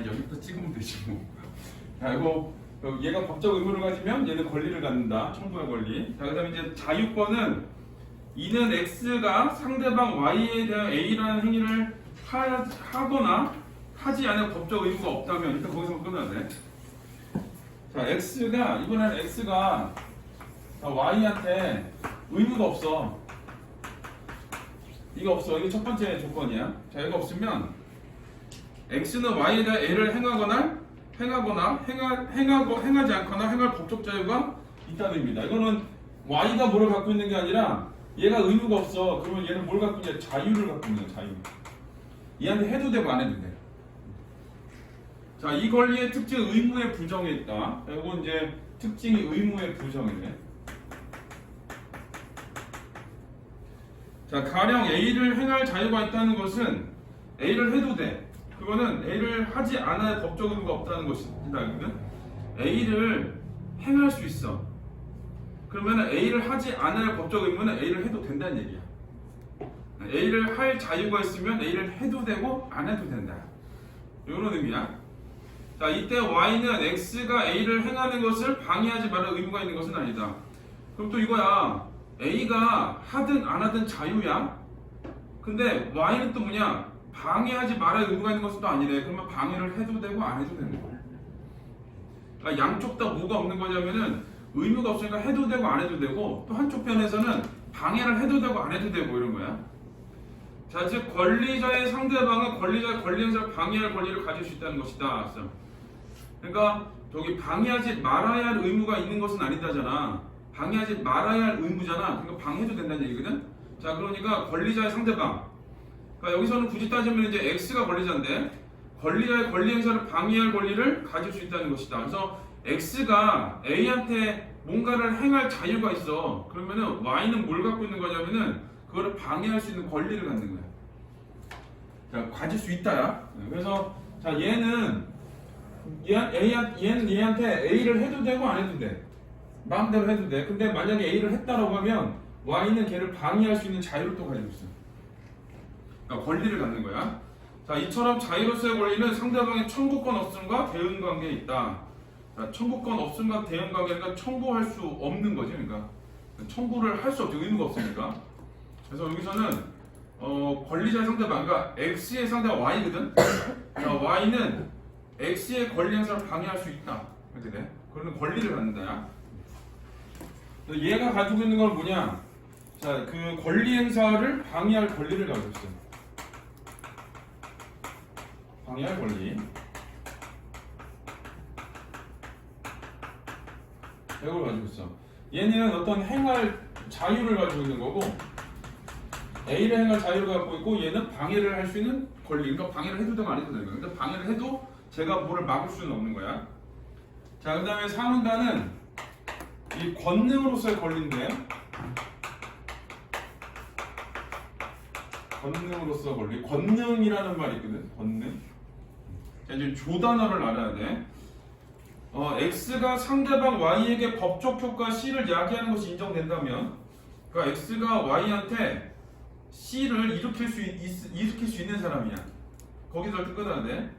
여기부터 찍으면 되지 뭐. 자, 이거 얘가 법적 의무를 가지면 얘는 권리를 갖는다. 청구의 권리. 자, 그다음에 이제 자유권은 이는 X가 상대방 Y에 대한 A라는 행위를 하거나 하지 않을 법적 의무가 없다면 일단 거기서 끊어야 돼. 자, X가 이번에는 X가 Y한테 의무가 없어. 이거 없어. 이게 첫 번째 조건이야. 자, 이거 없으면 X는 Y에 대한 A를 행하지 않거나 행할 법적 자유가 있다는 의미다. 이거는 Y가 뭐를 갖고 있는 게 아니라 얘가 의무가 없어. 그러면 얘는 뭘 갖고 있냐? 자유를 갖고 있는 거야. 자유. 얘한테 해도 되고 안 해도 돼. 자, 이 권리의 특징 의무의 부정에 있다. 이건 이제 특징이 의무의 부정이네. 자, 가령 A를 행할 자유가 있다는 것은 A를 해도 돼. 그거는 A를 하지 않아야 법적 의무가 없다는 것이다. A를 행할 수 있어. 그러면 A를 하지 않아야 법적 의무는 A를 해도 된다는 얘기야. A를 할 자유가 있으면 A를 해도 되고 안 해도 된다. 이런 의미야. 자, 이때 Y는 X가 A를 행하는 것을 방해하지 말아야 의무가 있는 것은 아니다. 그럼 또 이거야. A가 하든 안 하든 자유야. 근데 Y는 또 뭐냐? 방해하지 말아야 의무가 있는 것은 또 아니래. 그러면 방해를 해도 되고 안 해도 되는 거야. 그러니까 양쪽 다 뭐가 없는 거냐면은 의무가 없으니까 해도 되고 안 해도 되고 또 한쪽 편에서는 방해를 해도 되고 안 해도 되고 이런 거야. 자, 즉 권리자의 상대방은 권리자의 권리 행사를 방해할 권리를 가질 수 있다는 것이다. 그러니까 저기 방해하지 말아야 할 의무가 있는 것은 아니다잖아. 방해하지 말아야 할 의무잖아. 그러니까 방해해도 된다는 얘기거든. 자, 그러니까 권리자의 상대방. 그러니까 여기서는 굳이 따지면 이제 X가 권리자인데 권리자의 권리 행사를 방해할 권리를 가질 수 있다는 것이다. 그래서 X가 A한테 뭔가를 행할 자유가 있어. 그러면은 Y는 뭘 갖고 있는 거냐면은 그거를 방해할 수 있는 권리를 갖는 거야. 자, 가질 수 있다야. 그래서 자, 얘는 얘한테 A를 해도 되고 안 해도 돼. 마음대로 해도 돼. 근데 만약에 A를 했다라고 하면 Y는 걔를 방해할 수 있는 자유를 또 가지고 있어. 그러니까 권리를 갖는 거야. 자, 이처럼 자유로서의 권리는 상대방의 청구권 없음과 대응 관계에 있다. 자, 청구권 없음과 대응 관계니까 청구할 수 없는 거지. 그러니까 청구를 할 수 없죠. 의무가 없으니까. 그래서 여기서는 권리자의 상대방, 그러니까 X의 상대가 Y거든. 자, Y는 X의 권리 행사를 방해할 수 있다. 이렇게 돼. 그러면 권리를 갖는다야. 얘가 가지고 있는 건 뭐냐? 자, 그 권리 행사를 방해할 권리를 가지고 있어. 방해할 권리. 이걸 가지고 있어. 얘는 어떤 행할 자유를 가지고 있는 거고, A를 행할 자유를 갖고 있고, 얘는 방해를 할 수 있는 권리. 그러니까 방해를 해도 되고 안 해도 되는 거야. 그러니까 방해를 해도 제가 뭐를 막을 수는 없는 거야. 자, 그 다음에 상은단은 이 권능으로서의 권리인데, 권능으로서 권리. 권능이라는 말이 있거든. 권능. 자, 이제 조단어를 알아야 돼. X가 상대방 Y에게 법적 효과 C를 야기하는 것이 인정된다면, 그러니까 X가 Y한테 C를 일으킬 수 있는 사람이야. 거기서 끊어야 돼.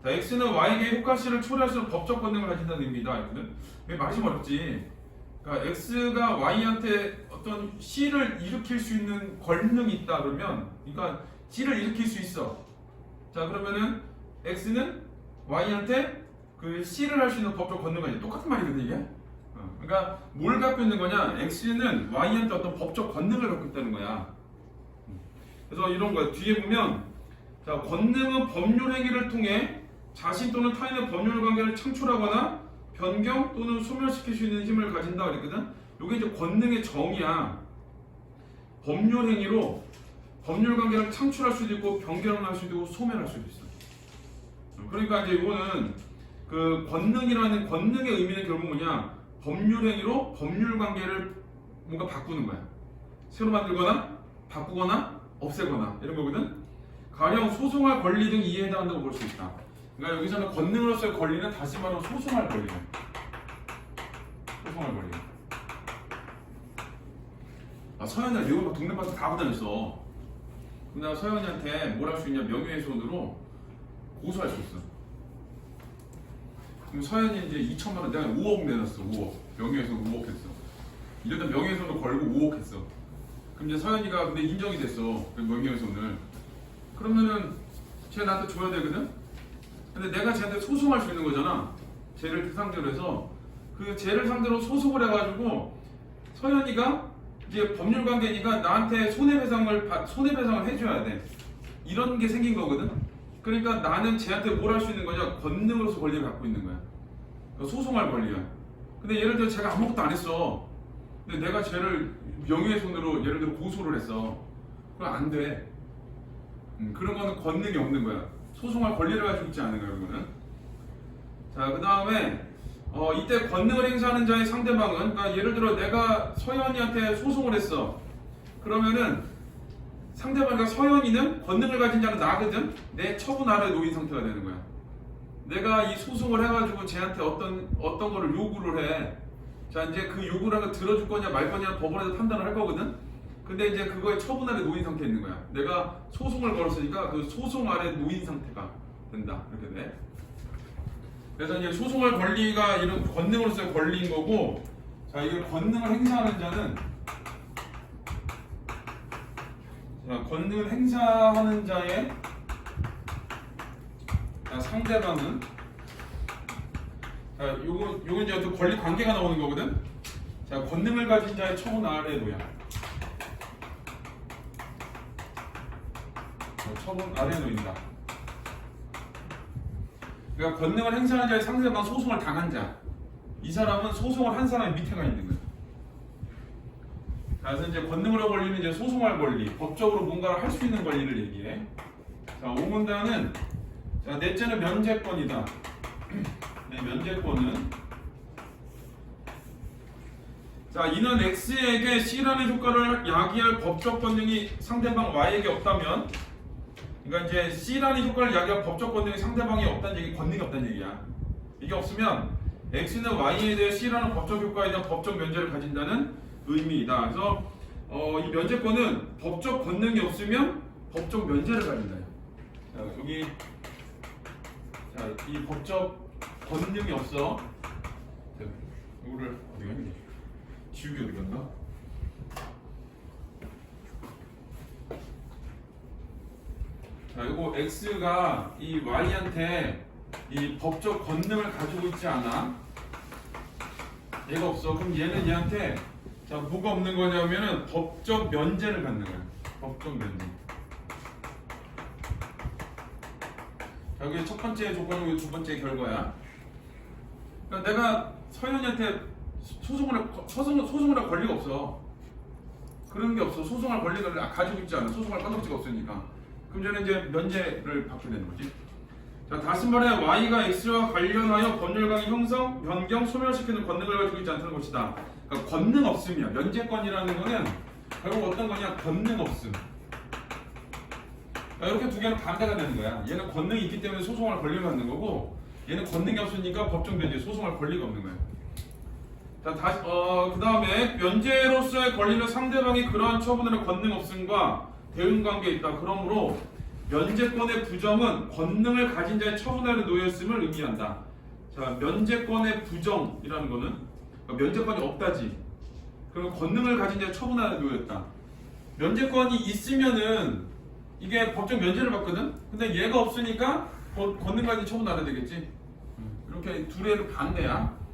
자, X는 Y에게 효과 C를 초래할 수 있는 법적 권능을 가진다는 의미다. 왜 말이 좀 어렵지? 그러니까 X가 Y한테 어떤 C를 일으킬 수 있는 권능이 있다 그러면, 그러니까 C를 일으킬 수 있어. 자, 그러면은 X는 Y한테 그 C를 할 수 있는 법적 권능이 있다. 똑같은 말이거든 이게. 그러니까 뭘 갖고 있는 거냐? X는 Y한테 어떤 법적 권능을 갖고 있다는 거야. 그래서 이런 거야. 뒤에 보면, 자, 권능은 법률 행위를 통해 자신 또는 타인의 법률 관계를 창출하거나 변경 또는 소멸시킬 수 있는 힘을 가진다 그랬거든. 이게 이제 권능의 정의야. 법률 행위로 법률 관계를 창출할 수도 있고 변경할 수도 있고 소멸할 수도 있어. 그러니까 이제 이거는 그 권능이라는 권능의 의미는 결국 뭐냐? 법률 행위로 법률 관계를 뭔가 바꾸는 거야. 새로 만들거나 바꾸거나 없애거나 이런 거거든. 가령 소송할 권리 등 이에 해당한다고 볼 수 있다. 그러니까 여기서는 권능으로서의 권리는 다시 말하면 소송할 권리. 소송할 권리. 서현이가 내가 동네방송 다 보다녔어. 근데 서현이한테 뭘 할 수 있냐? 명예훼손으로 고소할 수 있어. 그럼 서현이 이제 2천만 원 내가 5억 내놨어. 5억. 명예훼손 5억 했어. 이러다 명예훼손도 걸고 5억 했어. 그럼 이제 서현이가 근데 인정이 됐어. 그 명예훼손을. 그러면은 쟤 나한테 줘야 되거든? 근데 내가 쟤한테 소송할 수 있는 거잖아. 쟤를 상대로 해서 그 쟤를 상대로 소송을 해가지고 서현이가 이제 법률 관계니까 나한테 손해배상을 해줘야 돼. 이런 게 생긴 거거든. 그러니까 나는 쟤한테 뭘 할 수 있는 거냐? 권능으로서 권리를 갖고 있는 거야. 그러니까 소송할 권리야. 근데 예를 들어 제가 아무것도 안 했어. 근데 내가 쟤를 명예훼손으로 예를 들어 고소를 했어. 그럼 안 돼. 그런 거는 권능이 없는 거야. 소송할 권리를 가지고 있지 않은 거야, 이거는. 자, 그 다음에 이때 권능을 행사하는 자의 상대방은, 그러니까 예를 들어 내가 서현이한테 소송을 했어. 그러면은 상대방과 서현이는 권능을 가진 자는 나거든. 내 처분 아래 놓인 상태가 되는 거야. 내가 이 소송을 해가지고 쟤한테 어떤 거를 요구를 해. 자, 이제 그 요구를 하고 들어줄 거냐 말 거냐 법원에서 판단을 할 거거든. 근데 이제 그거에 처분 아래 놓인 상태에 있는 거야. 내가 소송을 걸었으니까 그 소송 아래 놓인 상태가 된다. 이렇게 돼. 그래서 이제 소송할 권리가 이런 권능으로서의 권리인 거고, 자, 이게 권능을 행사하는 자는, 자, 권능을 행사하는 자의 상대방은, 자, 요거 이제 어떤 권리 관계가 나오는 거거든. 자, 권능을 가진 자의 처분 아래에 놓여. 처분 아래에 놓인다. 그러니까 권능을 행사하는 자의 상대방 소송을 당한 자. 이 사람은 소송을 한 사람의 밑에가 있는 거야. 그래서 이제 권능으로 권리는 이제 소송할 권리, 법적으로 뭔가를 할 수 있는 권리를 얘기해. 자, 5문단은 자, 넷째는 면제권이다. 네, 면제권은 자, 이는 X에게 C라는 효과를 야기할 법적 권능이 상대방 Y에게 없다면, 그러니까 이제 C라는 효과를 야기할 법적 권능이 상대방이 없다는 얘기, 권능이 없다는 얘기야. 이게 없으면 X는 Y에 대해 C라는 법적 효과에 대한 법적 면제를 가진다는 의미이다. 그래서 이 면제권은 법적 권능이 없으면 법적 면제를 가진다. 자, 여기 자, 이 법적 권능이 없어. 자, 이거를 어디 갔니? 지우개 어디 갔나? 자, 이거 X가 이 Y한테 이 법적 권능을 가지고 있지 않아. 얘가 없어. 그럼 얘는 얘한테 자, 뭐가 없는 거냐면은 법적 면제를 갖는 거야. 법적 면제. 자, 여기 첫 번째 조건이고 두 번째 결과야. 그러니까 내가 서현이한테 소송을 할 권리가 없어. 그런 게 없어. 소송할 권리를 가지고 있지 않아. 소송할 건덕지가 없으니까. 그럼 저는 이제 면제를 받게 되는 거지. 자, 다시 말해 Y가 X와 관련하여 법률강의 형성, 변경, 소멸시키는 권능을 가지고 있지 않다는 것이다. 그러니까 권능 없음이야. 면제권이라는 거는 결국 어떤 거냐? 권능 없음. 그러니까 이렇게 두 개는 반대가 되는 거야. 얘는 권능이 있기 때문에 소송할 권리를 갖는 거고, 얘는 권능이 없으니까 법정 면제, 소송할 권리가 없는 거야. 자, 그 다음에 면제로서의 권리는 상대방이 그러한 처분의 권능 없음과 대응 관계에 있다. 그러므로 면제권의 부정은 권능을 가진 자의 처분 아래 놓여 있음을 의미한다. 자, 면제권의 부정이라는 거는 그러니까 면제권이 없다지. 그럼 권능을 가진 자의 처분 아래 놓여 있다. 면제권이 있으면은 이게 법적 면제를 받거든. 근데 얘가 없으니까 권능 가진 처분 아래 되겠지. 이렇게 둘의 반대야.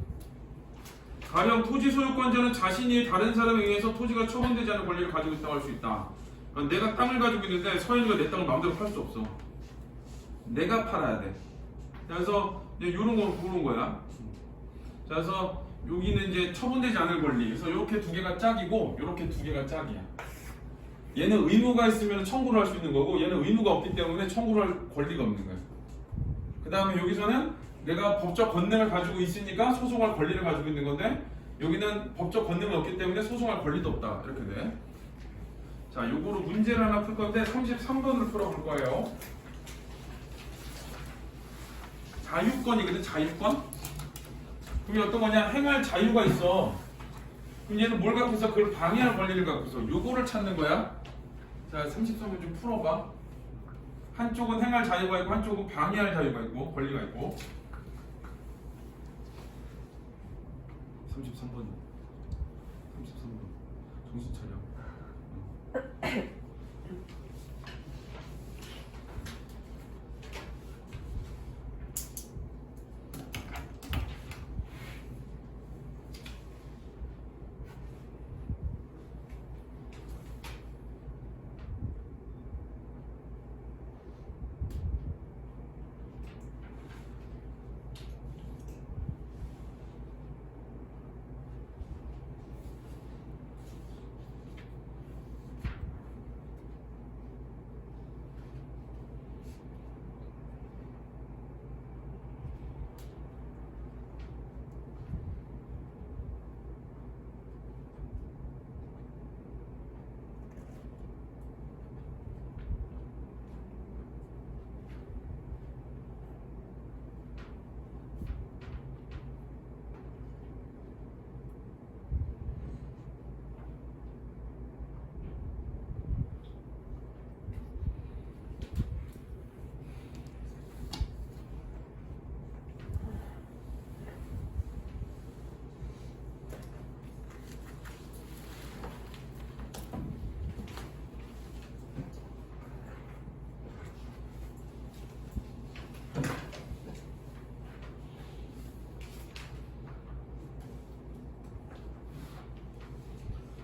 가령 토지 소유권자는 자신이 다른 사람에 의해서 토지가 처분되지 않은 권리를 가지고 있다고 할 수 있다. 그러니까 내가 땅을 가지고 있는데 서현이가 내 땅을 마음대로 팔 수 없어. 내가 팔아야 돼. 그래서 이런 거 고른 거야. 그래서 여기는 이제 처분되지 않을 권리. 그래서 이렇게 두 개가 짝이고 이렇게 두 개가 짝이야. 얘는 의무가 있으면 청구를 할 수 있는 거고, 얘는 의무가 없기 때문에 청구를 할 권리가 없는 거야. 그 다음에 여기서는 내가 법적 권능을 가지고 있으니까 소송할 권리를 가지고 있는 건데, 여기는 법적 권능이 없기 때문에 소송할 권리도 없다. 이렇게 돼. 자, 요거로 문제를 하나 풀 건데 33번을 풀어볼 거예요. 자유권이거든, 자유권? 그럼 어떤 거냐? 행할 자유가 있어. 그럼 얘는 뭘 갖고 있어? 그걸 방해할 권리를 갖고 있어. 요거를 찾는 거야. 자, 33번 좀 풀어봐. 한쪽은 행할 자유가 있고 한쪽은 방해할 자유가 있고 권리가 있고. 33번. 33번. 정신 차려.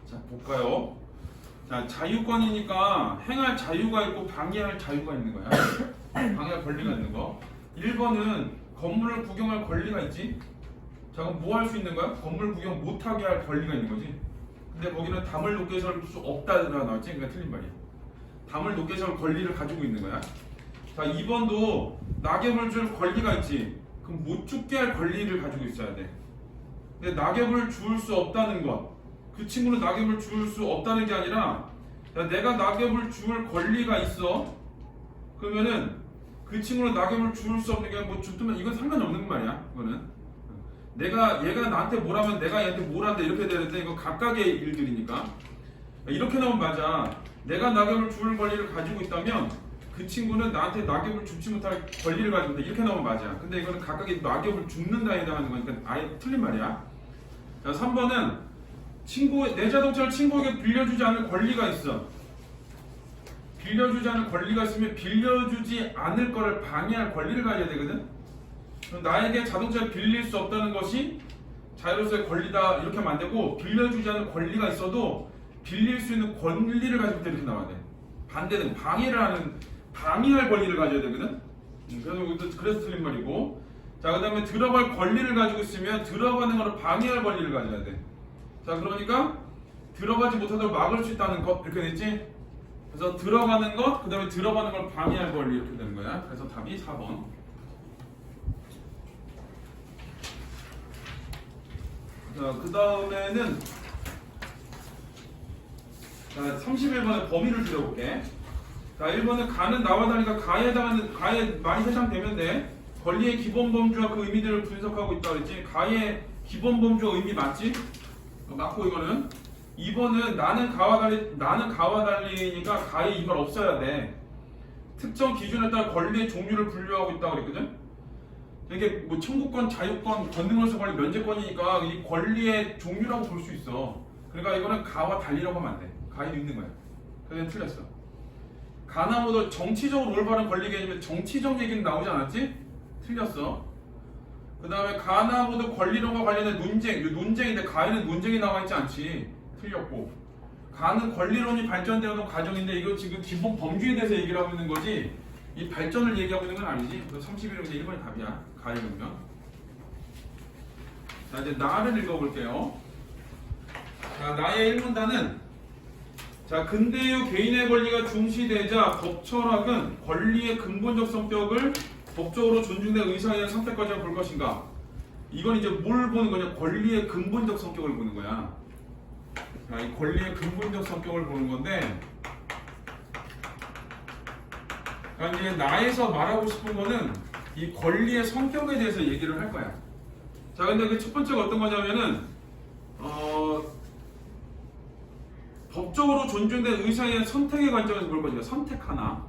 자, 볼까요? 자, 자유권이니까 행할 자유가 있고 방해할 자유가 있는 거야. 방해할 권리가 있는 거. 1번은 건물을 구경할 권리가 있지. 자, 그럼 뭐 할 수 있는 거야? 건물 구경 못하게 할 권리가 있는 거지. 근데 거기는 담을 높게 설 수 없다가 나왔지. 그러니까 틀린 말이야. 담을 높게 설 권리를 가지고 있는 거야. 자, 2번도 낙엽을 줄 권리가 있지. 그럼 못 죽게 할 권리를 가지고 있어야 돼. 근데 낙엽을 줄 수 없다는 것. 그 친구는 낙엽을 줄 수 없다는 게 아니라, 야, 내가 낙엽을 줄 권리가 있어. 그러면은 그 친구는 낙엽을 줄 수 없는 게 뭐 줬으면 이건 상관이 없는 말이야. 이거는 얘가 나한테 뭘 하면 내가 얘한테 뭘 한다 이렇게 되는데 이거 각각의 일들이니까. 이렇게 나오면 맞아. 내가 낙엽을 줄 권리를 가지고 있다면 그 친구는 나한테 낙엽을 주지 못할 권리를 가지고 있다. 이렇게 나오면 맞아. 근데 이거는 각각의 낙엽을 줍는다에 해당하는 거니까 아예 틀린 말이야. 자, 3번은 내 자동차를 친구에게 빌려주지 않을 권리가 있어. 빌려주지 않을 권리가 있으면 빌려주지 않을 거를 방해할 권리를 가져야 되거든. 그럼 나에게 자동차를 빌릴 수 없다는 것이 자유로서의 권리다 이렇게 하면 안 되고, 빌려주지 않을 권리가 있어도 빌릴 수 있는 권리를 가지고 이렇게 나와야 돼. 반대는 방해할 권리를 가져야 되거든. 그래서 틀린 말이고. 자, 그 다음에 들어갈 권리를 가지고 있으면 들어가는 거를 방해할 권리를 가져야 돼. 자, 그러니까 들어가지 못하도록 막을 수 있다는 것 이렇게 됐지? 그래서 들어가는 것, 그 다음에 들어가는 걸 방해할 권리 이렇게 되는 거야. 그래서 답이 4번. 자, 그 다음에는 31번의 범위를 들어볼게. 자, 1번은 가는 나와 다르니까 가에 많이 해당되면 돼. 권리의 기본 범주와 그 의미들을 분석하고 있다 그랬지. 가의 기본 범주와 의미 맞지? 맞고 이거는 2번은 나는 가와 달리니까 가에 이말 없어야 돼. 특정 기준에 따라 권리의 종류를 분류하고 있다 그랬거든. 이게 뭐 청구권, 자유권, 권능으로서 권리, 면제권이니까 이 권리의 종류라고 볼 수 있어. 그러니까 이거는 가와 달리라고 하면 안 돼. 가에도 있는 거야. 그래서 틀렸어. 가나 모두 정치적으로 올바른 권리 개념에 정치적 얘기는 나오지 않았지? 틀렸어. 그 다음에 가나 모두 권리론과 관련된 논쟁인데 가에는 논쟁이 나와 있지 않지. 틀렸고. 가는 권리론이 발전되어온 과정인데 이거 지금 기본 범주에 대해서 얘기를 하고 있는 거지 이 발전을 얘기하고 있는 건 아니지. 31번이 1번이 답이야. 가에 보면. 자, 이제 나를 읽어볼게요. 자, 나의 1문단은 자, 근대의 개인의 권리가 중시되자 법 철학은 권리의 근본적 성격을 법적으로 존중된 의사에 대한 선택까지 볼 것인가? 이건 이제 뭘 보는 거냐? 권리의 근본적 성격을 보는 거야. 자, 이 권리의 근본적 성격을 보는 건데, 그러니까 이제 나에서 말하고 싶은 거는 이 권리의 성격에 대해서 얘기를 할 거야. 자, 근데 그 첫 번째가 어떤 거냐면은 법적으로 존중된 의사에 대한 선택의 관점에서 볼 거니까 선택 하나.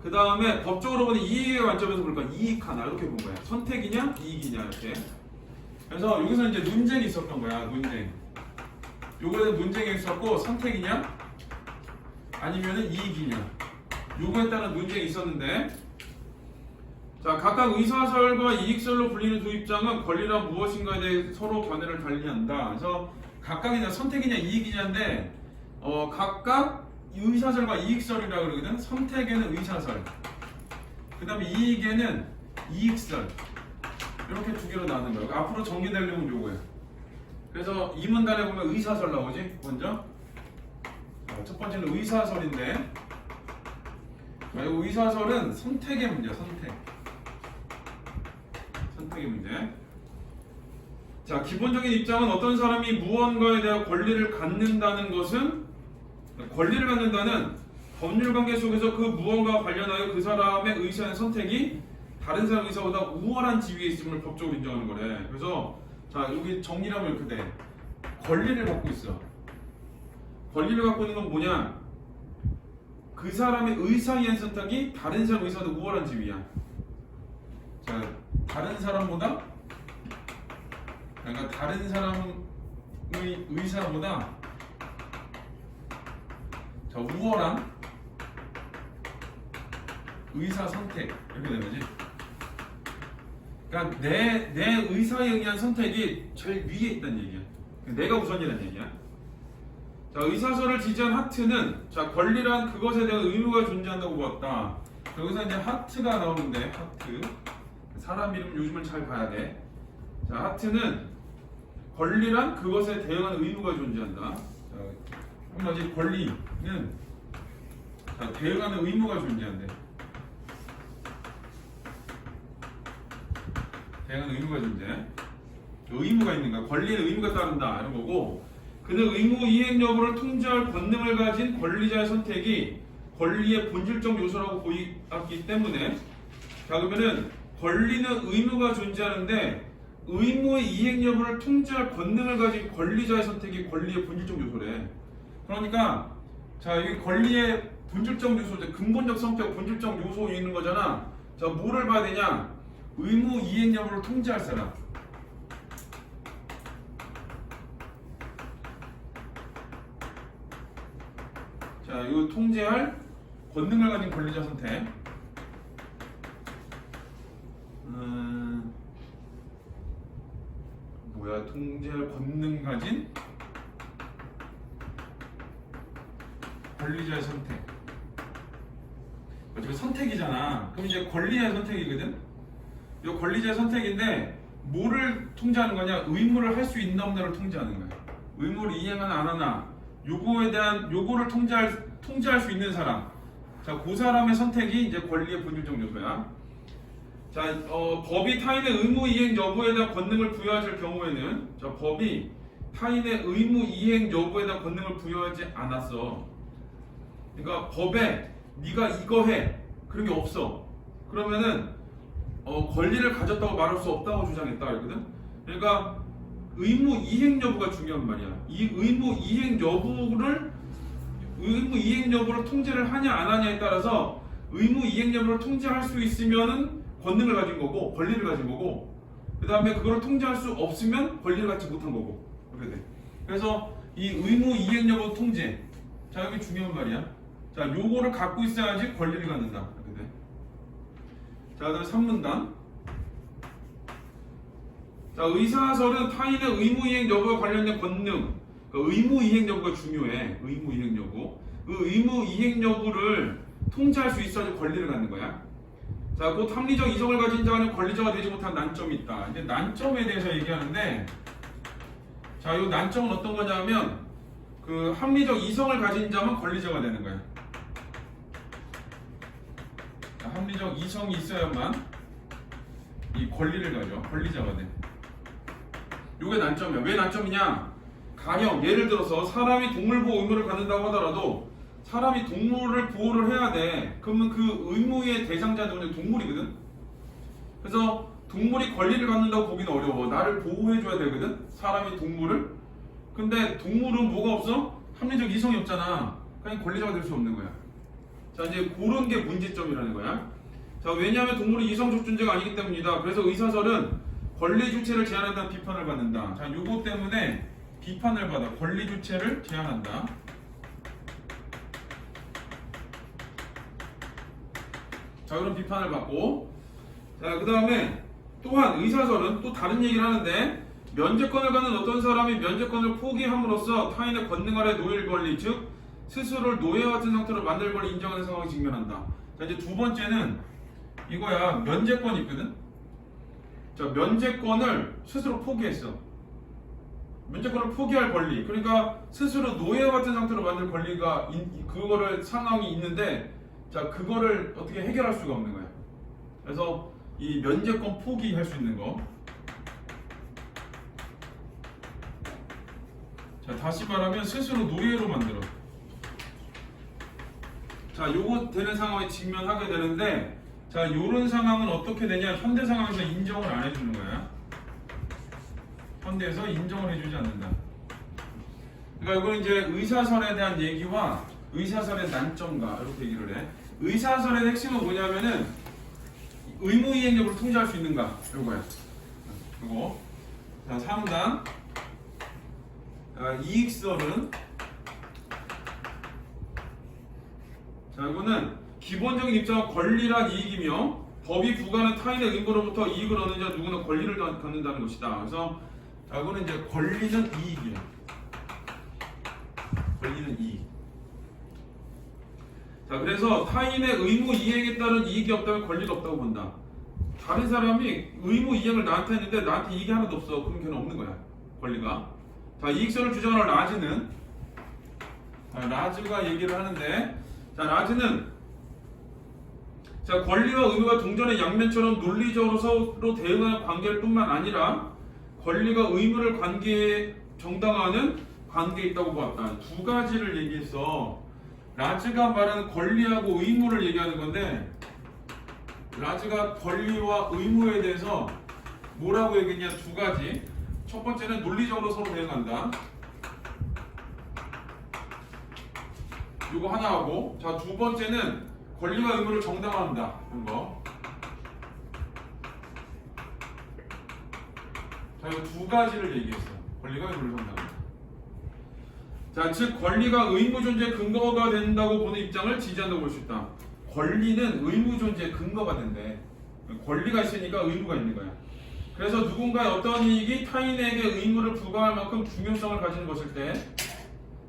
그 다음에 법적으로 보는 이익의 관점에서 볼 거야. 이익 하나 이렇게 본 거야. 선택이냐 이익이냐 이렇게. 그래서 여기서 이제 논쟁이 있었던 거야. 논쟁. 요거에 논쟁이 있었고 선택이냐 아니면은 이익이냐. 요거에 따른 논쟁이 있었는데, 자 각각 의사설과 이익설로 불리는 두 입장은 권리란 무엇인가에 대해 서로 견해를 달리한다. 그래서 각각이냐 선택이냐 이익이냐인데 각각 의사설과 이익설이라고 그러거든. 선택에는 의사설, 그 다음에 이익에는 이익설, 이렇게 두 개로 나누는 거예요. 앞으로 전개되려면 요거예요. 그래서 이 문단에 보면 의사설 나오지 먼저. 첫 번째는 의사설인데, 이 의사설은 선택의 문제야. 선택의 문제. 자, 기본적인 입장은 어떤 사람이 무언가에 대한 권리를 갖는다는 것은, 권리를 갖는다는 법률 관계 속에서 그 무언가와 관련하여 그 사람의 의사의 선택이 다른 사람 의사보다 우월한 지위에 있음을 법적으로 인정하는 거래. 그래서 자, 여기 정리를 하면 이렇게 돼. 권리를 갖고 있어. 권리를 갖고 있는 건 뭐냐? 그 사람의 의사에 의한 선택이 다른 사람 의사보다 우월한 지위야. 자, 다른 사람보다, 그러니까 다른 사람의 의사보다 자, 우월한 의사 선택, 이렇게 되는 거지. 그러니까 내 의사에 의한 선택이 제일 위에 있다는 얘기야. 내가 우선이라는 얘기야. 자, 의사설을 지지한 하트는 자, 권리란 그것에 대한 의무가 존재한다고 보았다. 여기서 이제 하트가 나오는데, 하트 사람 이름 요즘은 잘 봐야 돼. 자, 하트는 권리란 그것에 대응하는 의무가 존재한다. 자, 한마디 권리는 자, 대응하는 의무가 존재한대. 대응하는 의무가 존재. 의무가 있는가? 권리에 의무가 따른다 이런 거고, 그는 의무 이행 여부를 통제할 권능을 가진 권리자의 선택이 권리의 본질적 요소라고 보았기 때문에, 자 그러면은 권리는 의무가 존재하는데 의무의 이행 여부를 통제할 권능을 가진 권리자의 선택이 권리의 본질적 요소래. 그러니까 자 여기 권리의 본질적 요소, 근본적 성격, 본질적 요소 있는 거잖아. 자 뭐를 봐야 되냐? 의무 이행 여부를 통제할 사람. 자, 이거 통제할 권능을 가진 권리자 선택. 뭐야? 통제할 권능 가진 권리자의 선택. 어차피 선택이잖아. 그럼 이제 권리자의 선택이거든. 이 권리자의 선택인데 뭐를 통제하는 거냐? 의무를 할 수 있나 없나를 통제하는 거야. 의무를 이행하나 안 하나. 요거에 대한 요거를 통제할 수 있는 사람. 자, 그 사람의 선택이 이제 권리의 본질적 요소야. 자, 법이 타인의 의무 이행 여부에 대한 권능을 부여할 경우에는, 자, 법이 타인의 의무 이행 여부에 대한 권능을 부여하지 않았어. 그러니까 법에 네가 이거 해 그런 게 없어. 그러면은 권리를 가졌다고 말할 수 없다고 주장했다 이거든. 그러니까 의무 이행 여부가 중요한 말이야. 이 의무 이행 여부를 통제를 하냐 안 하냐에 따라서 의무 이행 여부를 통제할 수 있으면은 권능을 가진 거고 권리를 가진 거고, 그 다음에 그걸 통제할 수 없으면 권리를 갖지 못한 거고, 그렇게 돼. 그래서 이 의무 이행 여부 통제, 자 여기 중요한 말이야. 자 요거를 갖고 있어야지 권리를 갖는다, 이렇게 돼. 자 그다음 3문단. 자, 의사설은 타인의 의무이행 여부와 관련된 권능, 그러니까 의무이행 여부가 중요해. 의무이행 여부. 그 의무이행 여부를 통제할 수 있어야 권리를 갖는 거야. 자, 곧 합리적 이성을 가진 자는 권리자가 되지 못한 난점이 있다. 이제 난점에 대해서 얘기하는데, 자, 이 난점은 어떤 거냐면 그 합리적 이성을 가진 자만 권리자가 되는 거야. 자, 합리적 이성이 있어야만 이 권리를 가져. 권리자가 돼. 요게 난점이야. 왜 난점이냐? 가령 예를 들어서 사람이 동물 보호 의무를 갖는다고 하더라도 사람이 동물을 보호를 해야 돼. 그러면 그 의무의 대상자는 동물이거든. 그래서 동물이 권리를 갖는다고 보기는 어려워. 나를 보호해줘야 되거든, 사람이 동물을. 근데 동물은 뭐가 없어? 합리적 이성이 없잖아. 그냥 권리자가 될 수 없는 거야. 자, 이제 그런 게 문제점이라는 거야. 자, 왜냐하면 동물은 이성적 존재가 아니기 때문이다. 그래서 의사설은 권리 주체를 제한한다는 비판을 받는다. 자, 요거 때문에 비판을 받아. 권리 주체를 제한한다. 자, 그런 비판을 받고, 자, 그 다음에 또한 의사설은 또 다른 얘기를 하는데, 면제권을 갖는 어떤 사람이 면제권을 포기함으로써 타인의 권능 아래 놓일 권리, 즉 스스로를 노예와 같은 상태로 만들 권리 인정하는 상황에 직면한다. 자, 이제 두 번째는 이거야. 면제권이 있거든. 자, 면제권을 스스로 포기했어. 면제권을 포기할 권리. 그러니까 스스로 노예와 같은 상태로 만들 권리가 그거를 상황이 있는데, 자, 그거를 어떻게 해결할 수가 없는 거야. 그래서 이 면제권 포기할 수 있는 거. 자, 다시 말하면 스스로 노예로 만들어. 자, 요거 되는 상황에 직면하게 되는데, 자, 요런 상황은 어떻게 되냐? 현대 상황에서 인정을 안 해주는 거야. 현대에서 인정을 해주지 않는다. 그러니까 이거는 이제 의사설에 대한 얘기와 의사설의 난점과 이렇게 얘기를 해. 의사설의 핵심은 뭐냐면은 의무이행력으로 통제할 수 있는가? 요거야. 요거. 자, 3단. 이익설은, 자, 이거는 기본적인 입장은 권리란 이익이며 법이 부과하는 타인의 의무로부터 이익을 얻는 자 누구는 권리를 갖는다는 것이다. 그래서 자, 이거는 이제 권리는 이익이야. 권리는 이익. 자, 그래서 타인의 의무 이행에 따른 이익이 없다면 권리가 없다고 본다. 다른 사람이 의무 이행을 나한테 했는데 나한테 이익이 하나도 없어. 그럼 걔는 없는 거야. 권리가. 자, 이익설을 주장하는 라즈는, 라즈가 얘기를 하는데, 자, 라즈는, 자, 권리와 의무가 동전의 양면처럼 논리적으로 서로 대응하는 관계일 뿐만 아니라 권리가 의무를 관계에 정당화하는 관계에 있다고 보았다. 두 가지를 얘기해서 라즈가 말하는 권리하고 의무를 얘기하는 건데, 라즈가 권리와 의무에 대해서 뭐라고 얘기했냐? 두 가지. 첫 번째는 논리적으로 서로 대응한다. 이거 하나 하고, 자, 두 번째는 권리와 의무를 정당화한다. 이런 거. 자, 이 두 가지를 얘기했어요. 권리가 의무를 정당화한다. 자, 즉 권리가 의무 존재 근거가 된다고 보는 입장을 지지한다고 볼 수 있다. 권리는 의무 존재 근거가 된대. 권리가 있으니까 의무가 있는 거야. 그래서 누군가의 어떤 이익이 타인에게 의무를 부과할 만큼 중요성을 가지는 것일 때,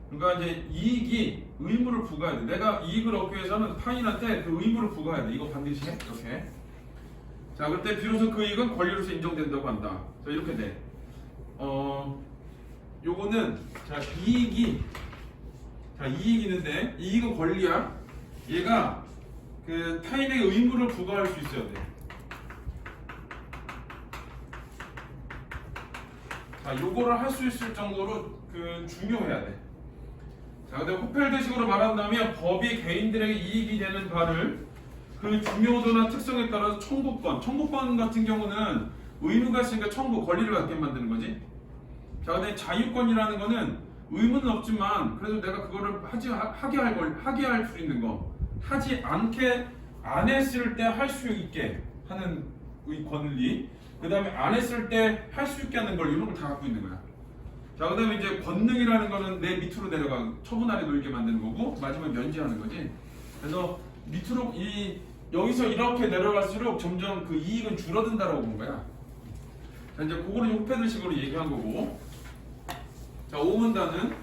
그러니까 이제 이익이 의무를 부과해야 돼. 내가 이익을 얻기 위해서는 타인한테 그 의무를 부과해야 돼. 이거 반드시 해. 이렇게. 자, 그때 비로소 그 이익은 권리로서 인정된다고 한다. 자, 이렇게 돼. 요거는, 자, 이익이 있는데, 이익은 권리야. 얘가 그 타인에게 의무를 부과할 수 있어야 돼. 자, 요거를 할 수 있을 정도로 그 중요해야 돼. 자, 근데 호펠드식으로 말한다면 법이 개인들에게 이익이 되는 바를 그 중요도나 특성에 따라서 청구권 같은 경우는 의무가 있으니까 청구, 권리를 갖게 만드는 거지. 자, 근데 자유권이라는 거는 의무는 없지만 그래도 내가 그거를 하게 할 수 있는 거, 하지 않게 안 했을 때 할 수 있게 하는 권리, 그 다음에 안 했을 때 할 수 있게 하는 걸, 이런 걸 다 갖고 있는 거야. 자, 그 다음에 이제 권능이라는 거는 내 밑으로 내려가 처분 아래 놓이게 만드는 거고, 마지막에 면제하는 거지. 그래서 밑으로 여기서 이렇게 내려갈수록 점점 그 이익은 줄어든다라고 본 거야. 자, 이제 그거를 호펠드식으로 얘기한 거고. 자, 5문단은,